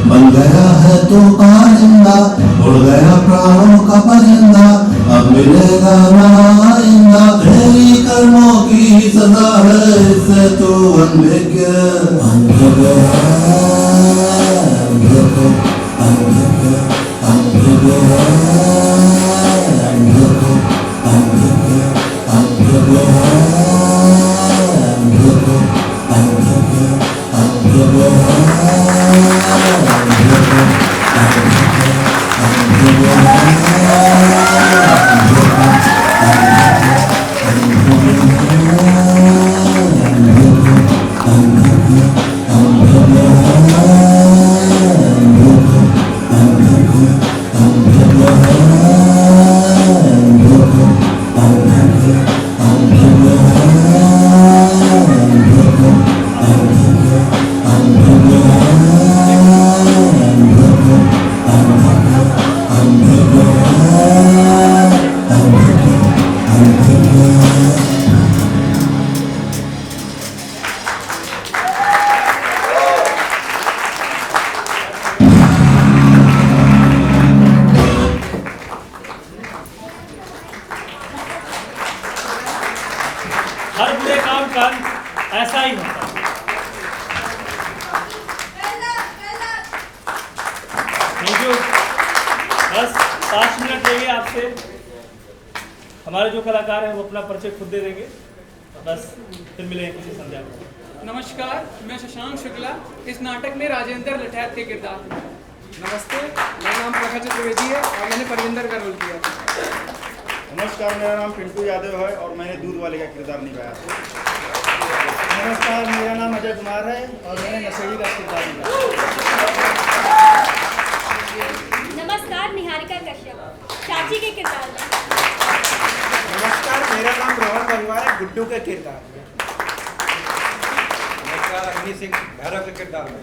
बन गया है तो आइंदा, उड़ गया प्राणों का परिंदा, अब मिलेगा ना आइंदा। तेरी कर्मों की सजा है, इससे तू अनभिज्ञ अनभिज्ञ अनभिज्ञ अनभिज्ञ अनभिज्ञ अनभिज्ञ अनभिज्ञ हर बुरे काम का ऐसा ही होता है। Thank you. बस 5 मिनट लेंगे आपसे। हमारे जो कलाकार हैं वो अपना परिचय खुद दे देंगे, बस फिर मिलेंगे किसी संध्या में। नमस्कार, मैं शशांक शुक्ला इस नाटक में राजेंद्र लठैत के किरदार हूँ। नमस्ते, मेरा नाम प्रखर चतुर्वेदी है और मैंने परविंदर का रोल किया। नमस्कार, मेरा नाम पिंटू यादव है और मैंने दूध वाले का किरदार निभाया। नमस्कार, मेरा नाम अजय कुमार है और मैंने नशेड़ी का किरदार निभाया। नमस्कार, निहारिका कश्यप चाची के किरदार में। नमस्कार, मेरा नाम रोहन गंगवार है गुड्डू के किरदार में। नमस्कार, अग्नि सिंह भैरव के किरदार में।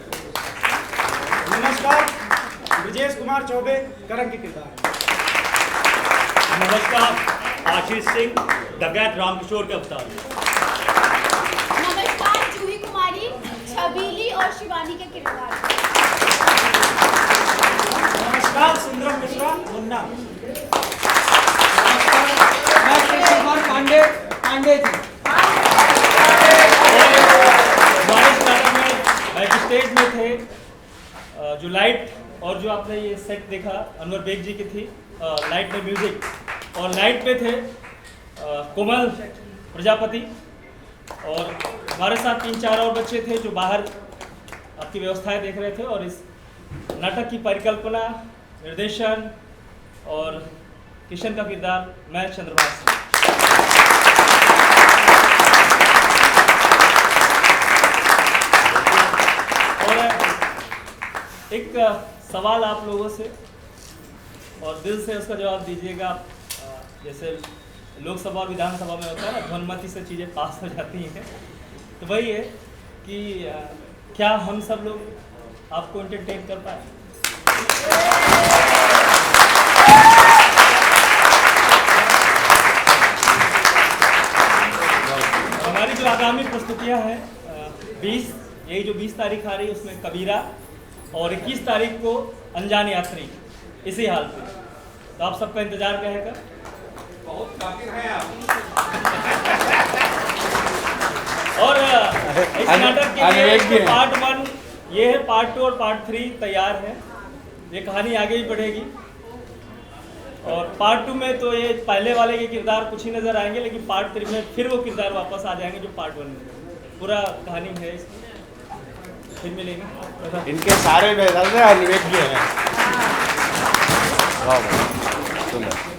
नमस्कार, विजेश कुमार चौबे करम के किरदार में। नमस्कार, आशीष सिंह डकैत रामकिशोर के अवतार में। नमस्कार, जूही कुमारी छबीली और शिवानी के किरदार में। नमस्कार, सुंदरम मिश्रा मुन्ना। मैं कृष्ण कुमार पांडे जी। हमारे इस नाटक में बैक स्टेज में थे जो लाइट और जो आपने ये सेट देखा अनवर बेग जी की थी, लाइट में म्यूजिक, और लाइट में थे कोमल प्रजापति, और हमारे साथ 3-4 और बच्चे थे जो बाहर आपकी व्यवस्थाएं देख रहे थे। और इस नाटक की परिकल्पना, निर्देशन और किशन का किरदार मैं चंद्रभाष सिंह। और एक सवाल आप लोगों से, और दिल से उसका जवाब दीजिएगा। जैसे लोकसभा और विधानसभा में होता है ना, ध्वनिमति से चीज़ें पास हो जाती हैं, तो वही है कि क्या हम सब लोग आपको एंटरटेन कर पाए। हमारी जो आगामी प्रस्तुतियां हैं 20 तारीख आ रही है, उसमें कबीरा, और 21 तारीख को अनजान यात्री, इसी हाल पे। तो आप सबका इंतजार रहेगा। बहुत काफी हैं आप। और इस नाटक के लिए पार्ट 1 ये है, पार्ट 2 और पार्ट 3 तैयार है। ये कहानी आगे ही बढ़ेगी। और पार्ट 2 में तो ये पहले वाले के किरदार कुछ ही नजर आएंगे, लेकिन पार्ट 3 में फिर वो किरदार वापस आ जाएंगे जो पार्ट 1 में। पूरा कहानी है इसकी। फिर मिलेंगे। इनके सारे में अनवेज्ञ हैं। वाह, सुंदर।